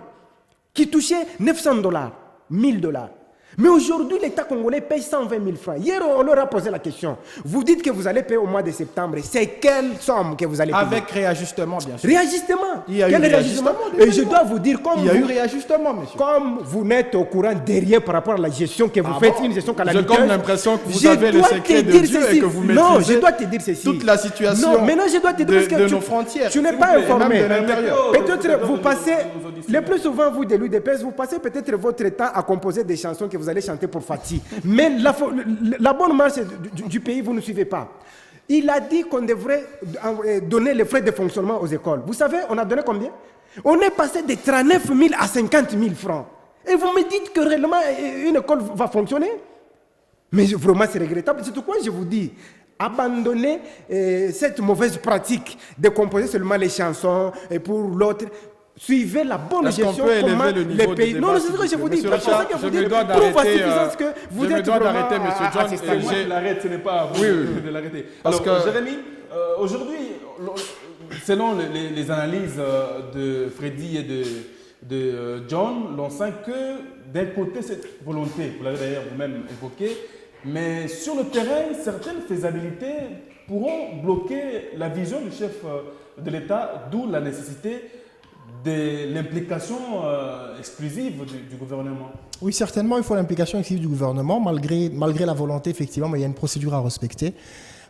qui touchait $900, $1000. Mais aujourd'hui, l'État congolais paye 120 000 francs. Hier, on leur a posé la question. Vous dites que vous allez payer au mois de septembre. C'est quelle somme que vous allez payer? Avec réajustement, bien sûr. Réajustement. Il y a eu Quel réajustement? Et je dois vous dire, Il y a eu réajustement, monsieur. comme vous n'êtes au courant derrière par rapport à la gestion que vous faites, une gestion calamiteuse. J'ai comme l'impression que vous avez le secret de Dieu et que vous maîtrisez non, je dois te dire ceci. toute la situation non, maintenant je dois te dire parce que de nos frontières. Tu n'es pas informé. Même de l'intérieur. Peut-être vous passez, le plus souvent vous de l'UDPS, vous passez peut-être votre temps à composer des chansons que vous allez chanter pour Fatih. Mais la bonne marche du pays, vous ne suivez pas. Il a dit qu'on devrait donner les frais de fonctionnement aux écoles. Vous savez, on a donné combien? On est passé de 39 000 à 50 000 francs. Et vous me dites que réellement une école va fonctionner? Mais vraiment, c'est regrettable. C'est pourquoi je vous dis, abandonnez cette mauvaise pratique de composer seulement les chansons et pour l'autre. Suivez la bonne gestion, comment les pays... Non, c'est ce que je vous dis. Monsieur Richard, je me dois d'arrêter, monsieur John. Je l'arrête, ce n'est pas à vous de l'arrêter. Alors, Jérémy, aujourd'hui, selon les analyses de Freddy et de John, l'on sent que d'un côté, cette volonté, vous l'avez d'ailleurs vous-même évoqué, mais sur le terrain, certaines faisabilités pourront bloquer la vision du chef de l'État, d'où la nécessité de l'implication exclusive du gouvernement. Oui, certainement, il faut l'implication exclusive du gouvernement, malgré la volonté, effectivement, mais il y a une procédure à respecter.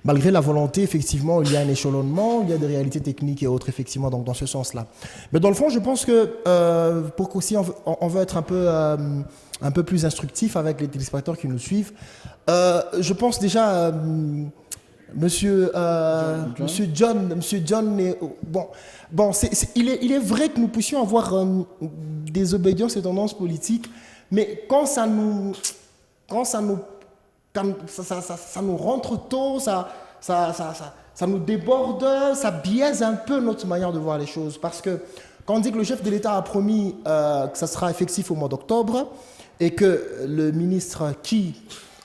Malgré la volonté, effectivement, il y a un échelonnement, il y a des réalités techniques et autres, effectivement, donc dans ce sens-là. Mais dans le fond, je pense que pour qu'aussi on veut être un peu plus instructif avec les téléspectateurs qui nous suivent, je pense déjà... Monsieur John, il est vrai que nous puissions avoir des obédiences et tendances politiques, mais quand ça nous rentre tôt, ça nous déborde, ça biaise un peu notre manière de voir les choses. Parce que quand on dit que le chef de l'État a promis que ça sera effectif au mois d'octobre et que le ministre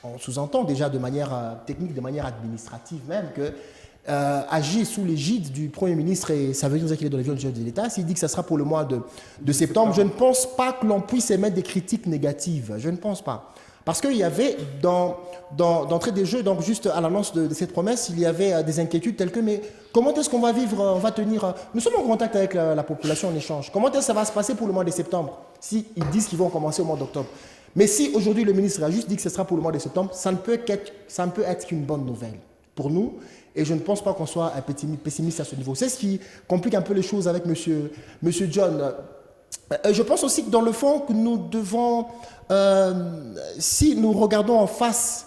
on sous-entend déjà de manière technique, de manière administrative même, que agit sous l'égide du Premier ministre, et ça veut dire qu'il est dans les visions du chef de l'État. S'il dit que ça sera pour le mois de septembre, je ne pense pas que l'on puisse émettre des critiques négatives. Je ne pense pas. Parce qu'il y avait, d'entrée des jeux, donc juste à l'annonce de cette promesse, il y avait des inquiétudes telles que, mais comment est-ce qu'on va vivre, on va tenir... Nous sommes en contact avec la population en échange. Comment est-ce que ça va se passer pour le mois de septembre, s'ils disent qu'ils vont commencer au mois d'octobre? Mais si aujourd'hui le ministre a juste dit que ce sera pour le mois de septembre, ça ne peut être qu'une bonne nouvelle pour nous. Et je ne pense pas qu'on soit un pessimiste à ce niveau. C'est ce qui complique un peu les choses avec monsieur John. Je pense aussi que dans le fond, que nous devons, si nous regardons en face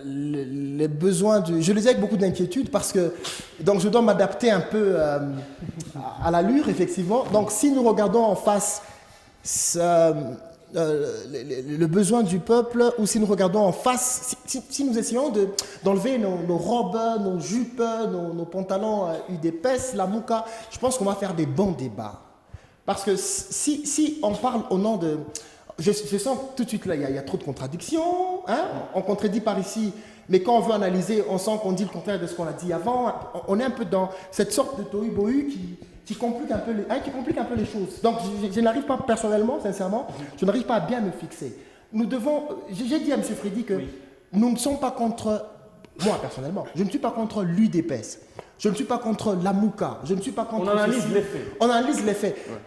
les besoins je le dis avec beaucoup d'inquiétude parce que donc je dois m'adapter un peu à l'allure, effectivement. Donc si nous regardons en face le besoin du peuple, ou si nous regardons en face, si nous essayons d'enlever nos robes, nos jupes, nos pantalons UDPS, la mouka, je pense qu'on va faire des bons débats. Parce que si on parle au nom de... Je sens tout de suite là, il y a trop de contradictions, hein? On contredit par ici, mais quand on veut analyser, on sent qu'on dit le contraire de ce qu'on a dit avant. On est un peu dans cette sorte de tohu-bohu qui complique un peu les choses. Donc, je n'arrive pas personnellement, sincèrement, je n'arrive pas à bien me fixer. Nous devons... J'ai dit à M. Freddy que nous ne sommes pas contre... Moi, personnellement, je ne suis pas contre l'UDPS. Je ne suis pas contre la MOUCA. Je ne suis pas contre... On analyse les faits. On analyse les faits. Ouais.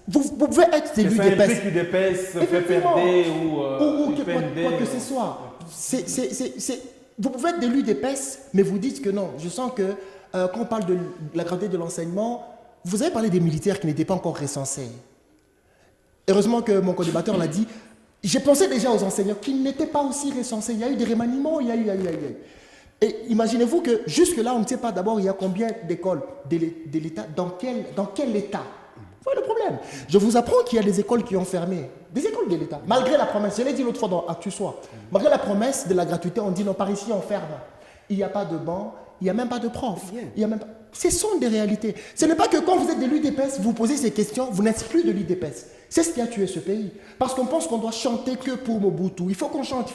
Vous pouvez être de l'UDPS. Ça implique l'UDPS, PPRD ou quoi que ce soit. Vous pouvez être de l'UDPS, mais vous dites que non. Je sens que quand on parle de la gratuité de l'enseignement, vous avez parlé des militaires qui n'étaient pas encore recensés. Heureusement que mon co-débatteur l'a dit. J'ai pensé déjà aux enseignants qui n'étaient pas aussi recensés. Il y a eu des remaniements, il y a eu. Et imaginez-vous que jusque-là, on ne sait pas d'abord il y a combien d'écoles de l'État, dans quel État. Voilà le problème. Je vous apprends qu'il y a des écoles qui ont fermé. Des écoles de l'État. Malgré la promesse, je l'ai dit l'autre fois dans Actu Soir, malgré la promesse de la gratuité, on dit non, par ici on ferme. Il n'y a pas de banc, il n'y a même pas de prof. Ce sont des réalités. Ce n'est pas que quand vous êtes de l'UDPS, vous posez ces questions, vous n'êtes plus de l'UDPS. C'est ce qui a tué ce pays. Parce qu'on pense qu'on doit chanter que pour Mobutu. Il faut qu'on chante.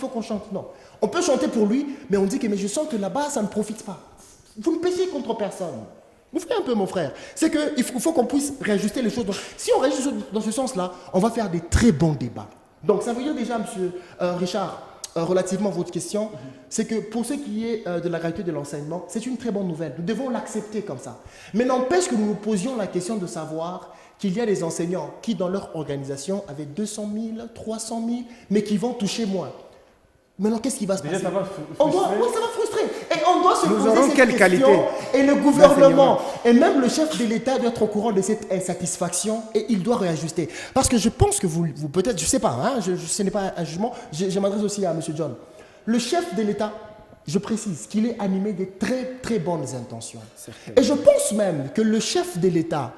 Non. On peut chanter pour lui, mais on dit que mais je sens que là-bas, ça ne profite pas. Vous ne péchez contre personne. Vous faites un peu, mon frère. C'est qu'il faut qu'on puisse réajuster les choses. Donc, si on réajuste dans ce sens-là, on va faire des très bons débats. Donc, ça veut dire déjà, monsieur Richard, relativement à votre question, c'est que pour ce qui est de la gratuité de l'enseignement, c'est une très bonne nouvelle. Nous devons l'accepter comme ça. Mais n'empêche que nous nous posions la question de savoir qu'il y a des enseignants qui, dans leur organisation, avaient 200 000, 300 000, mais qui vont toucher moins. Maintenant, qu'est-ce qui va se passer? Ça va frustrer. Ça va frustrer. Et on doit se Nous poser aurons cette quelle question. Qualité et le gouvernement, et même le chef de l'État doit être au courant de cette insatisfaction et il doit réajuster. Parce que je pense que vous peut-être, je ne sais pas, hein, ce n'est pas un jugement, je m'adresse aussi à M. John. Le chef de l'État je précise qu'il est animé de très très bonnes intentions. Et je pense même que le chef de l'État,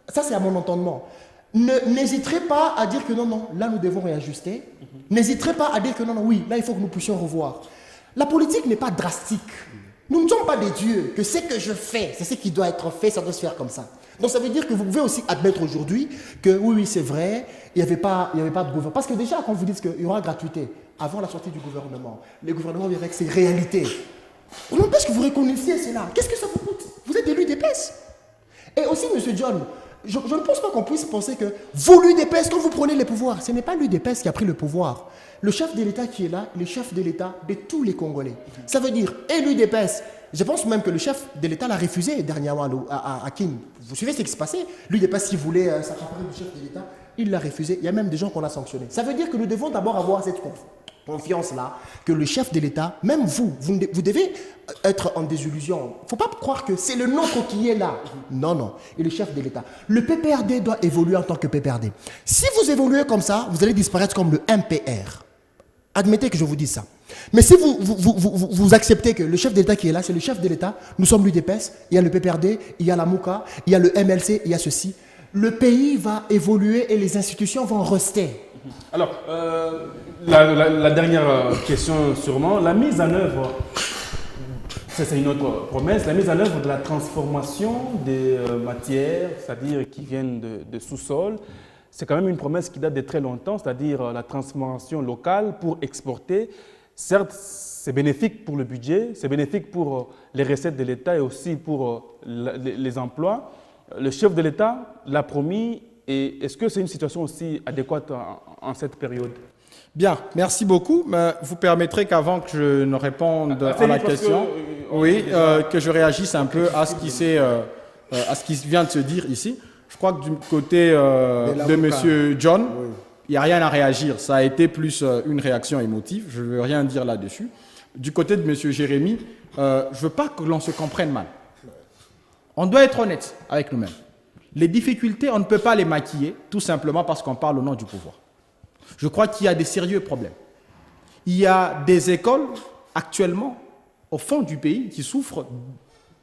ça c'est à mon entendement, n'hésiterait pas à dire que non, non, là nous devons réajuster. N'hésiterait pas à dire que non, non, oui, là il faut que nous puissions revoir. La politique n'est pas drastique. Nous ne sommes pas des dieux, que ce que je fais, c'est ce qui doit être fait, ça doit se faire comme ça. Donc ça veut dire que vous pouvez aussi admettre aujourd'hui que oui, oui, c'est vrai, il n'y avait pas de gouvernement. Parce que déjà, quand vous dites qu'il y aura gratuité, avant la sortie du gouvernement, les gouvernements verraient que c'est réalité. On empêche que vous reconnaissiez cela. Qu'est-ce que ça vous coûte? Vous êtes élu d'EPS. Et aussi, M. John, je ne pense pas qu'on puisse penser que vous, l'UDPS, quand vous prenez les pouvoirs, ce n'est pas l'UDPS qui a pris le pouvoir. Le chef de l'État qui est là, le chef de l'État de tous les Congolais. Ça veut dire, et l'UDPS, je pense même que le chef de l'État l'a refusé dernièrement à Kin. Vous suivez ce qui se passait? L'UDPS qui voulait s'accaparer du chef de l'État, il l'a refusé. Il y a même des gens qu'on a sanctionnés. Ça veut dire que nous devons d'abord avoir cette confiance-là, que le chef de l'État, même vous devez être en désillusion. Il ne faut pas croire que c'est le nôtre qui est là. Non, non. Et le chef de l'État. Le PPRD doit évoluer en tant que PPRD. Si vous évoluez comme ça, vous allez disparaître comme le MPR. Admettez que je vous dise ça. Mais si vous acceptez que le chef de l'État qui est là, c'est le chef de l'État, nous sommes l'UDPS, il y a le PPRD, il y a la MOUCA, il y a le MLC, il y a ceci. Le pays va évoluer et les institutions vont rester. Alors, la dernière question sûrement, la mise en œuvre, ça c'est une autre promesse, la mise en œuvre de la transformation des matières, c'est-à-dire qui viennent de sous-sol, c'est quand même une promesse qui date de très longtemps, c'est-à-dire la transformation locale pour exporter. Certes, c'est bénéfique pour le budget, c'est bénéfique pour les recettes de l'État et aussi pour les emplois. Le chef de l'État l'a promis. Et est-ce que c'est une situation aussi adéquate en cette période? Bien, merci beaucoup. Mais vous permettrez qu'avant que je ne réponde à la question, que je réagisse un peu à ce qui vient de se dire ici. Je crois que du côté de M. John, il n'y a rien à réagir. Ça a été plus une réaction émotive. Je ne veux rien dire là-dessus. Du côté de M. Jérémy, je ne veux pas que l'on se comprenne mal. On doit être honnête avec nous-mêmes. Les difficultés, on ne peut pas les maquiller, tout simplement parce qu'on parle au nom du pouvoir. Je crois qu'il y a des sérieux problèmes. Il y a des écoles, actuellement, au fond du pays, qui souffrent,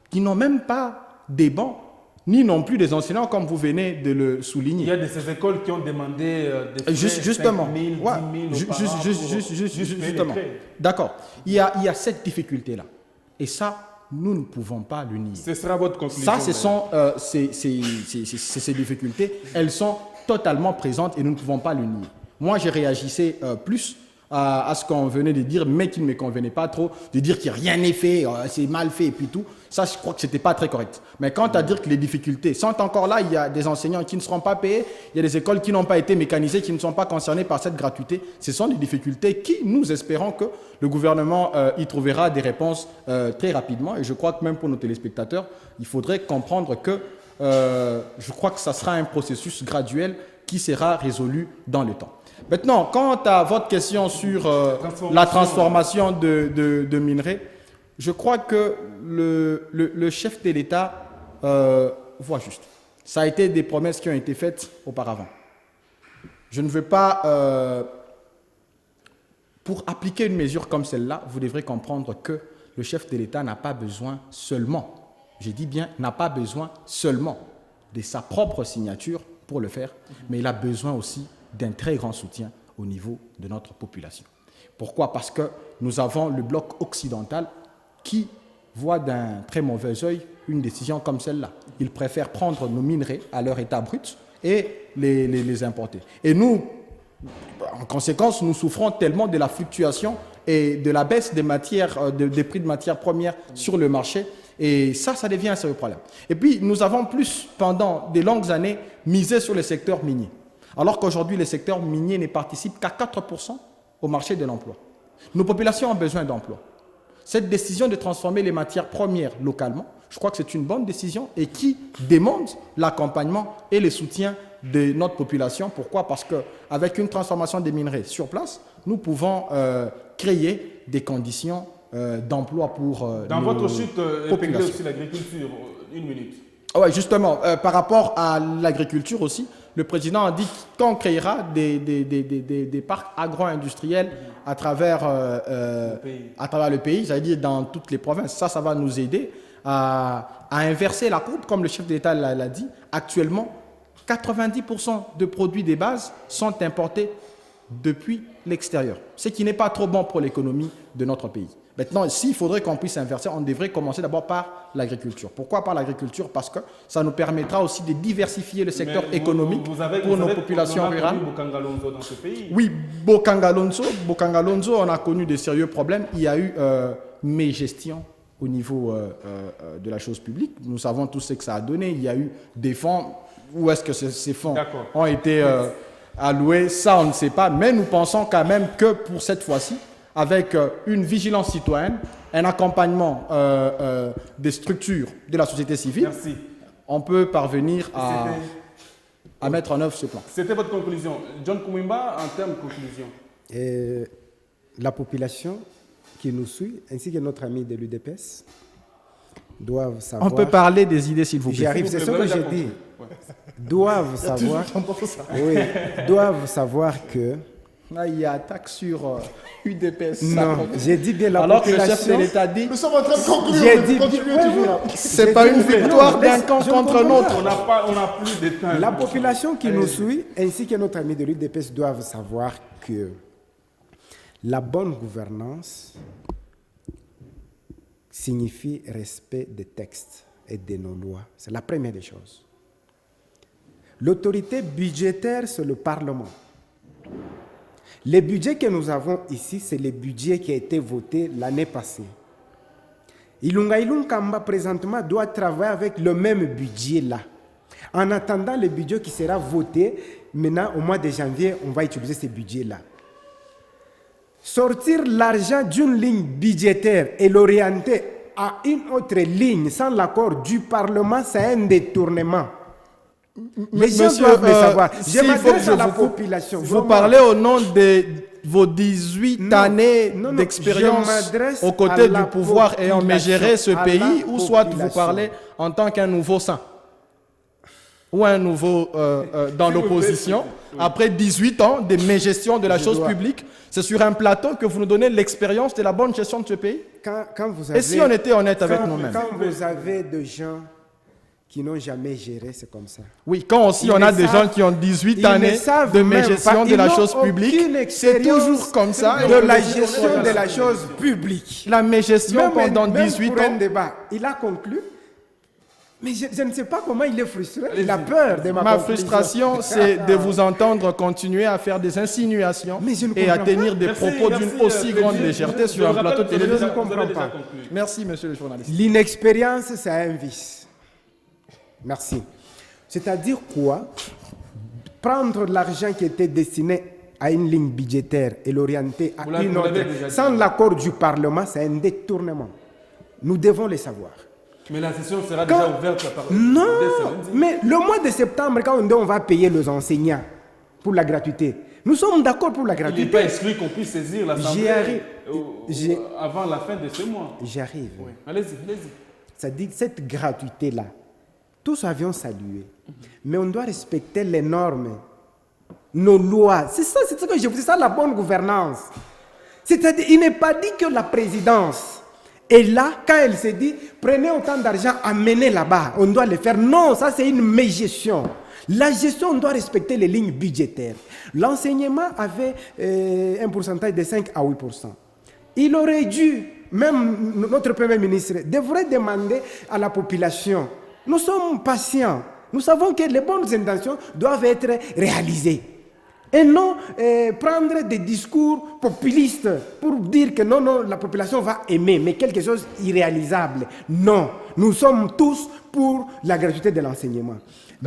qui n'ont même pas des bancs, ni non plus des enseignants, comme vous venez de le souligner. Il y a de ces écoles qui ont demandé des frais, justement, 5 000, 10 000 justement. D'accord. Il y a cette difficulté-là. Et ça, nous ne pouvons pas le nier. Ce sera votre conclusion. Ça, ce sont ces difficultés. Elles sont totalement présentes et nous ne pouvons pas le nier. Moi, j'ai réagissé plus à ce qu'on venait de dire, mais qui ne me convenait pas trop, de dire que rien n'est fait, c'est mal fait et puis tout. Ça, je crois que ce n'était pas très correct. Mais quant à dire que les difficultés sont encore là, il y a des enseignants qui ne seront pas payés, il y a des écoles qui n'ont pas été mécanisées, qui ne sont pas concernées par cette gratuité. Ce sont des difficultés qui, nous espérons que le gouvernement y trouvera des réponses très rapidement. Et je crois que même pour nos téléspectateurs, il faudrait comprendre que je crois que ça sera un processus graduel qui sera résolu dans le temps. Maintenant, quant à votre question sur la transformation de minerais, je crois que le chef de l'État voit juste. Ça a été des promesses qui ont été faites auparavant. Je ne veux pas... pour appliquer une mesure comme celle-là, vous devrez comprendre que le chef de l'État n'a pas besoin seulement, je dis bien, n'a pas besoin seulement de sa propre signature pour le faire, mais il a besoin aussi d'un très grand soutien au niveau de notre population. Pourquoi? Parce que nous avons le bloc occidental qui voit d'un très mauvais œil une décision comme celle-là. Ils préfèrent prendre nos minerais à leur état brut et les importer. Et nous, en conséquence, nous souffrons tellement de la fluctuation et de la baisse des prix de matières premières sur le marché. Et ça devient un sérieux problème. Et puis, nous avons plus, pendant des longues années, misé sur le secteur minier. Alors qu'aujourd'hui, le secteur minier ne participe qu'à 4% au marché de l'emploi. Nos populations ont besoin d'emploi. Cette décision de transformer les matières premières localement, je crois que c'est une bonne décision et qui demande l'accompagnement et le soutien de notre population. Pourquoi? Parce qu'avec une transformation des minerais sur place, nous pouvons créer des conditions d'emploi pour dans votre chute, épinglez aussi l'agriculture. Une minute. Oui, justement, par rapport à l'agriculture aussi, le président a dit qu'on créera des parcs agro-industriels à travers le pays, c'est-à-dire dans toutes les provinces. Ça va nous aider à inverser la courbe, comme le chef d'État l'a dit. Actuellement, 90% de produits des bases sont importés depuis l'extérieur, ce qui n'est pas trop bon pour l'économie de notre pays. Maintenant, s'il faudrait qu'on puisse inverser, on devrait commencer d'abord par l'agriculture. Pourquoi par l'agriculture? Parce que ça nous permettra aussi de diversifier le secteur économique pour nos populations rurales. Bokangalonzo dans ce pays. Oui, Bokangalonzo, on a connu de sérieux problèmes. Il y a eu mégestion au niveau de la chose publique. Nous savons tous ce que ça a donné. Il y a eu des fonds. Où est-ce que ces fonds ont été alloués? Ça, on ne sait pas. Mais nous pensons quand même que pour cette fois-ci, avec une vigilance citoyenne, un accompagnement des structures de la société civile, merci, on peut parvenir à mettre en œuvre ce plan. C'était votre conclusion. John Koumimba, en termes de conclusion. La population qui nous suit, ainsi que notre ami de l'UDPS, doivent savoir... On peut parler des idées, s'il vous plaît. J'y arrive, c'est ce que j'ai dit. Doivent savoir... Oui, doivent savoir que... Là, il y a attaque sur UDPS. Non, j'ai dit bien la alors population... Alors que le chef de l'État dit... Nous sommes en train de conclure, J'ai dit... C'est pas une victoire d'un camp contre l'autre. On n'a plus de temps. La population qui nous suit, ainsi que notre ami de l'UDPS, doivent savoir que la bonne gouvernance signifie respect des textes et de nos lois. C'est la première des choses. L'autorité budgétaire, c'est le Parlement. Les budgets que nous avons ici, c'est le budget qui a été voté l'année passée. Ilunga Kamba, présentement, doit travailler avec le même budget là. En attendant le budget qui sera voté, maintenant, au mois de janvier, on va utiliser ce budget là. Sortir l'argent d'une ligne budgétaire et l'orienter à une autre ligne sans l'accord du Parlement, c'est un détournement. Les gens doivent le savoir. Je m'adresse à la population. Vous parlez au nom de vos 18 années d'expérience aux côtés du pouvoir ayant géré ce pays, ou soit vous parlez en tant qu'un nouveau saint ou un nouveau dans l'opposition. Après 18 ans de mégestion de la chose publique, c'est sur un plateau que vous nous donnez l'expérience de la bonne gestion de ce pays. Et si on était honnête avec nous-mêmes? Quand vous avez des gens qui n'ont jamais géré, c'est comme ça. Oui, quand aussi on a des gens qui ont 18 années de mégestion de la chose publique, c'est toujours comme ça. De la gestion de la chose publique. La mégestion pendant 18 pour ans. Un débat, il a conclu. Mais je ne sais pas comment il est frustré. Il a peur de ma frustration, c'est de vous entendre continuer à faire des insinuations et à tenir des propos d'une aussi grande légèreté sur un plateau de télévision. Je ne comprends pas. Merci, monsieur le journaliste. L'inexpérience, c'est un vice. Merci. C'est-à-dire quoi? Prendre l'argent qui était destiné à une ligne budgétaire et l'orienter à une autre, sans l'accord du Parlement, c'est un détournement. Nous devons le savoir. Mais la session sera déjà ouverte par... Non, mais le mois de septembre, quand on dit on va payer les enseignants pour la gratuité, nous sommes d'accord pour la gratuité. Il n'est pas exclu qu'on puisse saisir l'Assemblée avant la fin de ce mois. J'y arrive. Oui. Allez-y, allez-y. Ça dit que cette gratuité-là, tous avions salué. Mais on doit respecter les normes, nos lois. C'est ça, c'est ce que je vous dis, ça la bonne gouvernance. C'est-à-dire, il n'est pas dit que la présidence est là, quand elle se dit, prenez autant d'argent, amenez là-bas, on doit le faire. Non, ça c'est une mégestion. La gestion, on doit respecter les lignes budgétaires. L'enseignement avait un pourcentage de 5 à 8%. Il aurait dû, même notre Premier ministre, devrait demander à la population. Nous sommes patients. Nous savons que les bonnes intentions doivent être réalisées. Et non prendre des discours populistes pour dire que non, la population va aimer, mais quelque chose d'irréalisable. Non, nous sommes tous pour la gratuité de l'enseignement.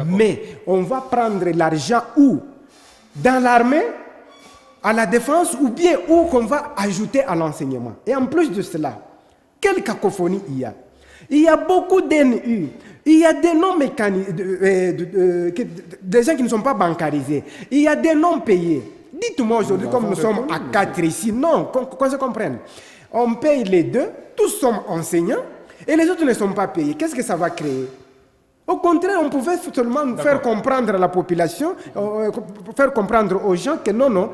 Mais on va prendre l'argent où? Dans l'armée, à la défense, ou bien où qu'on va ajouter à l'enseignement. Et en plus de cela, quelle cacophonie il y a? Il y a beaucoup d'NU. Il y a des noms mécaniques, des gens qui ne sont pas bancarisés. Il y a des noms payés. Dites-moi aujourd'hui, comme nous sommes à 4 ici, non, qu'on se comprenne. On paye les deux, tous sommes enseignants, et les autres ne sont pas payés. Qu'est-ce que ça va créer? Au contraire, on pouvait seulement faire comprendre à la population, faire comprendre aux gens que non,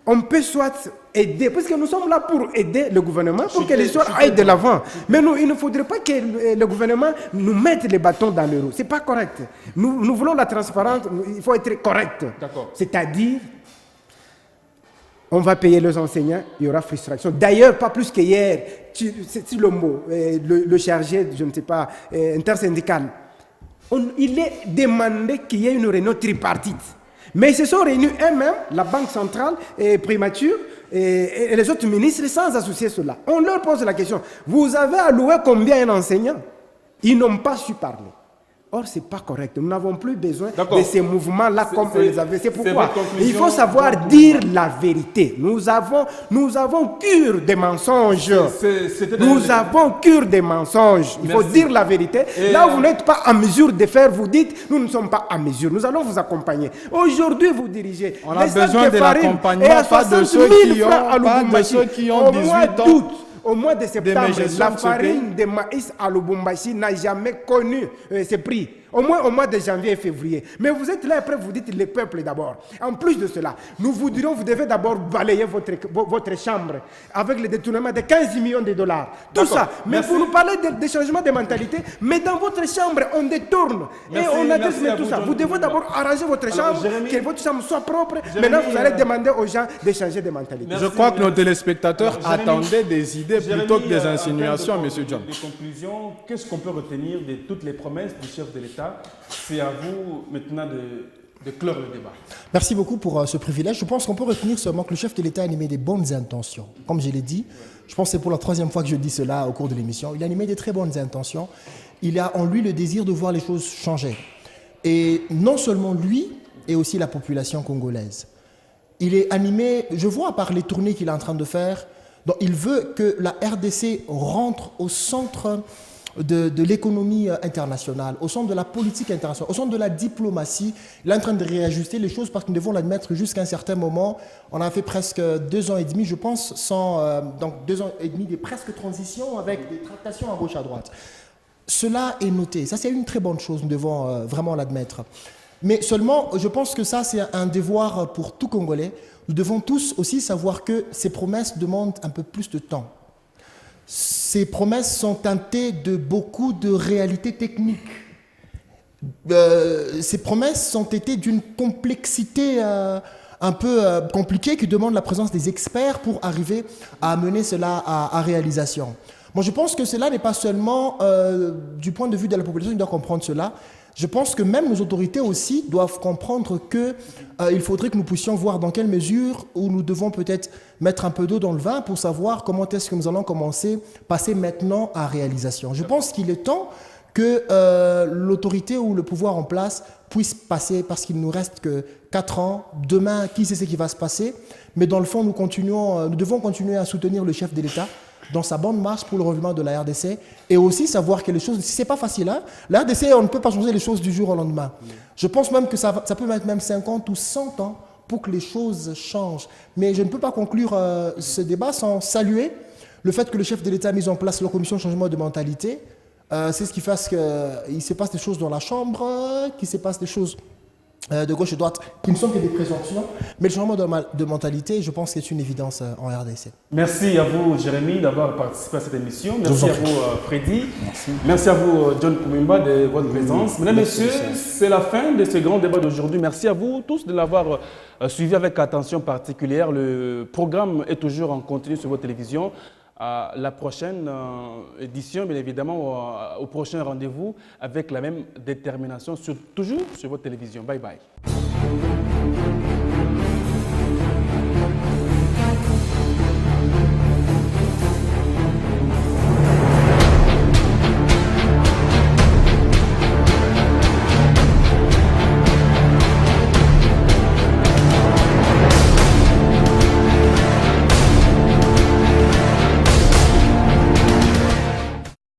on peut soit aider, parce que nous sommes là pour aider le gouvernement, pour que l'histoire aille de l'avant. Mais il ne faudrait pas que le gouvernement nous mette les bâtons dans les roues. Ce n'est pas correct. Nous voulons la transparence, il faut être correct. C'est-à-dire, on va payer les enseignants, il y aura frustration. D'ailleurs, pas plus qu'hier, c'est le mot, le chargé, je ne sais pas, intersyndical, il est demandé qu'il y ait une réunion tripartite. Mais ils se sont réunis eux-mêmes, la Banque centrale et Primature, et les autres ministres, sans associer cela. On leur pose la question, vous avez alloué combien un enseignant? Ils n'ont pas su parler. Or, ce n'est pas correct. Nous n'avons plus besoin de ces mouvements-là comme on les avait. C'est pourquoi il faut savoir dire la vérité. Nous avons cure des mensonges. Nous avons cure des mensonges. Il faut dire la vérité. Là où vous n'êtes pas en mesure de faire, vous dites, nous ne sommes pas en mesure. Nous allons vous accompagner. Aujourd'hui, vous dirigez. On a besoin de l'accompagnement, pas de ceux qui ont 18 ans. Au mois de septembre, la farine de maïs à Lubumbashi n'a jamais connu ce prix. Au moins au mois de janvier et février. Mais vous êtes là après, vous dites le peuple d'abord. En plus de cela, nous vous dirons, vous devez d'abord balayer votre chambre avec le détournement de 15 millions de dollars. Tout ça. Mais pour nous parler des changements de mentalité, mais dans votre chambre, on détourne. Et on adresse tout ça. Vous devez d'abord arranger votre chambre, que votre chambre soit propre. Maintenant, vous allez demander aux gens de changer de mentalité. Je crois que nos téléspectateurs attendaient des idées plutôt que des insinuations, M. John. Des conclusions, qu'est-ce qu'on peut retenir de toutes les promesses du chef de l'État? C'est à vous maintenant de clore le débat. Merci beaucoup pour ce privilège. Je pense qu'on peut retenir seulement que le chef de l'État a animé des bonnes intentions. Comme je l'ai dit, je pense que c'est pour la 3e fois que je dis cela au cours de l'émission. Il a animé des très bonnes intentions. Il a en lui le désir de voir les choses changer. Et non seulement lui, et aussi la population congolaise. Il est animé, je vois par les tournées qu'il est en train de faire, donc il veut que la RDC rentre au centre de l'économie internationale, au centre de la politique internationale, au centre de la diplomatie. Il est en train de réajuster les choses parce que nous devons l'admettre jusqu'à un certain moment. On a fait presque 2 ans et demi, je pense, donc 2 ans et demi de presque transition avec des tractations à gauche à droite. Cela est noté. Ça, c'est une très bonne chose. Nous devons vraiment l'admettre. Mais seulement, je pense que ça, c'est un devoir pour tout Congolais. Nous devons tous aussi savoir que ces promesses demandent un peu plus de temps. Ces promesses sont teintées de beaucoup de réalités techniques. Ces promesses ont été d'une complexité un peu compliquée qui demande la présence des experts pour arriver à mener cela à réalisation. Moi, je pense que cela n'est pas seulement du point de vue de la population qui doit comprendre cela. Je pense que même nos autorités aussi doivent comprendre qu'il faudrait que nous puissions voir dans quelle mesure où nous devons peut-être mettre un peu d'eau dans le vin pour savoir comment est-ce que nous allons passer maintenant à réalisation. Je pense qu'il est temps que l'autorité ou le pouvoir en place puisse passer, parce qu'il ne nous reste que 4 ans. Demain, qui sait ce qui va se passer? Mais dans le fond, nous devons continuer à soutenir le chef de l'État dans sa bonne marche pour le règlement de la RDC, et aussi savoir que les choses, si ce n'est pas facile, hein, la RDC, on ne peut pas changer les choses du jour au lendemain. Je pense même que ça peut mettre même 50 ou 100 ans pour que les choses changent. Mais je ne peux pas conclure ce débat sans saluer le fait que le chef de l'État a mis en place la commission de changement de mentalité. C'est ce qui fait qu'il se passe des choses dans la Chambre, qu'il se passe des choses de gauche et de droite, qui ne sont que des présomptions, mais le changement de mentalité, je pense que c'est une évidence en RDC. Merci à vous, Jérémy, d'avoir participé à cette émission. Merci à vous, Freddy. Merci à vous, John Koumimba, de votre présence. Mesdames et messieurs, c'est la fin de ce grand débat d'aujourd'hui. Merci à vous tous de l'avoir suivi avec attention particulière. Le programme est toujours en continu sur votre télévision. À la prochaine édition, bien évidemment, au prochain rendez-vous avec la même détermination, toujours sur votre télévision. Bye bye.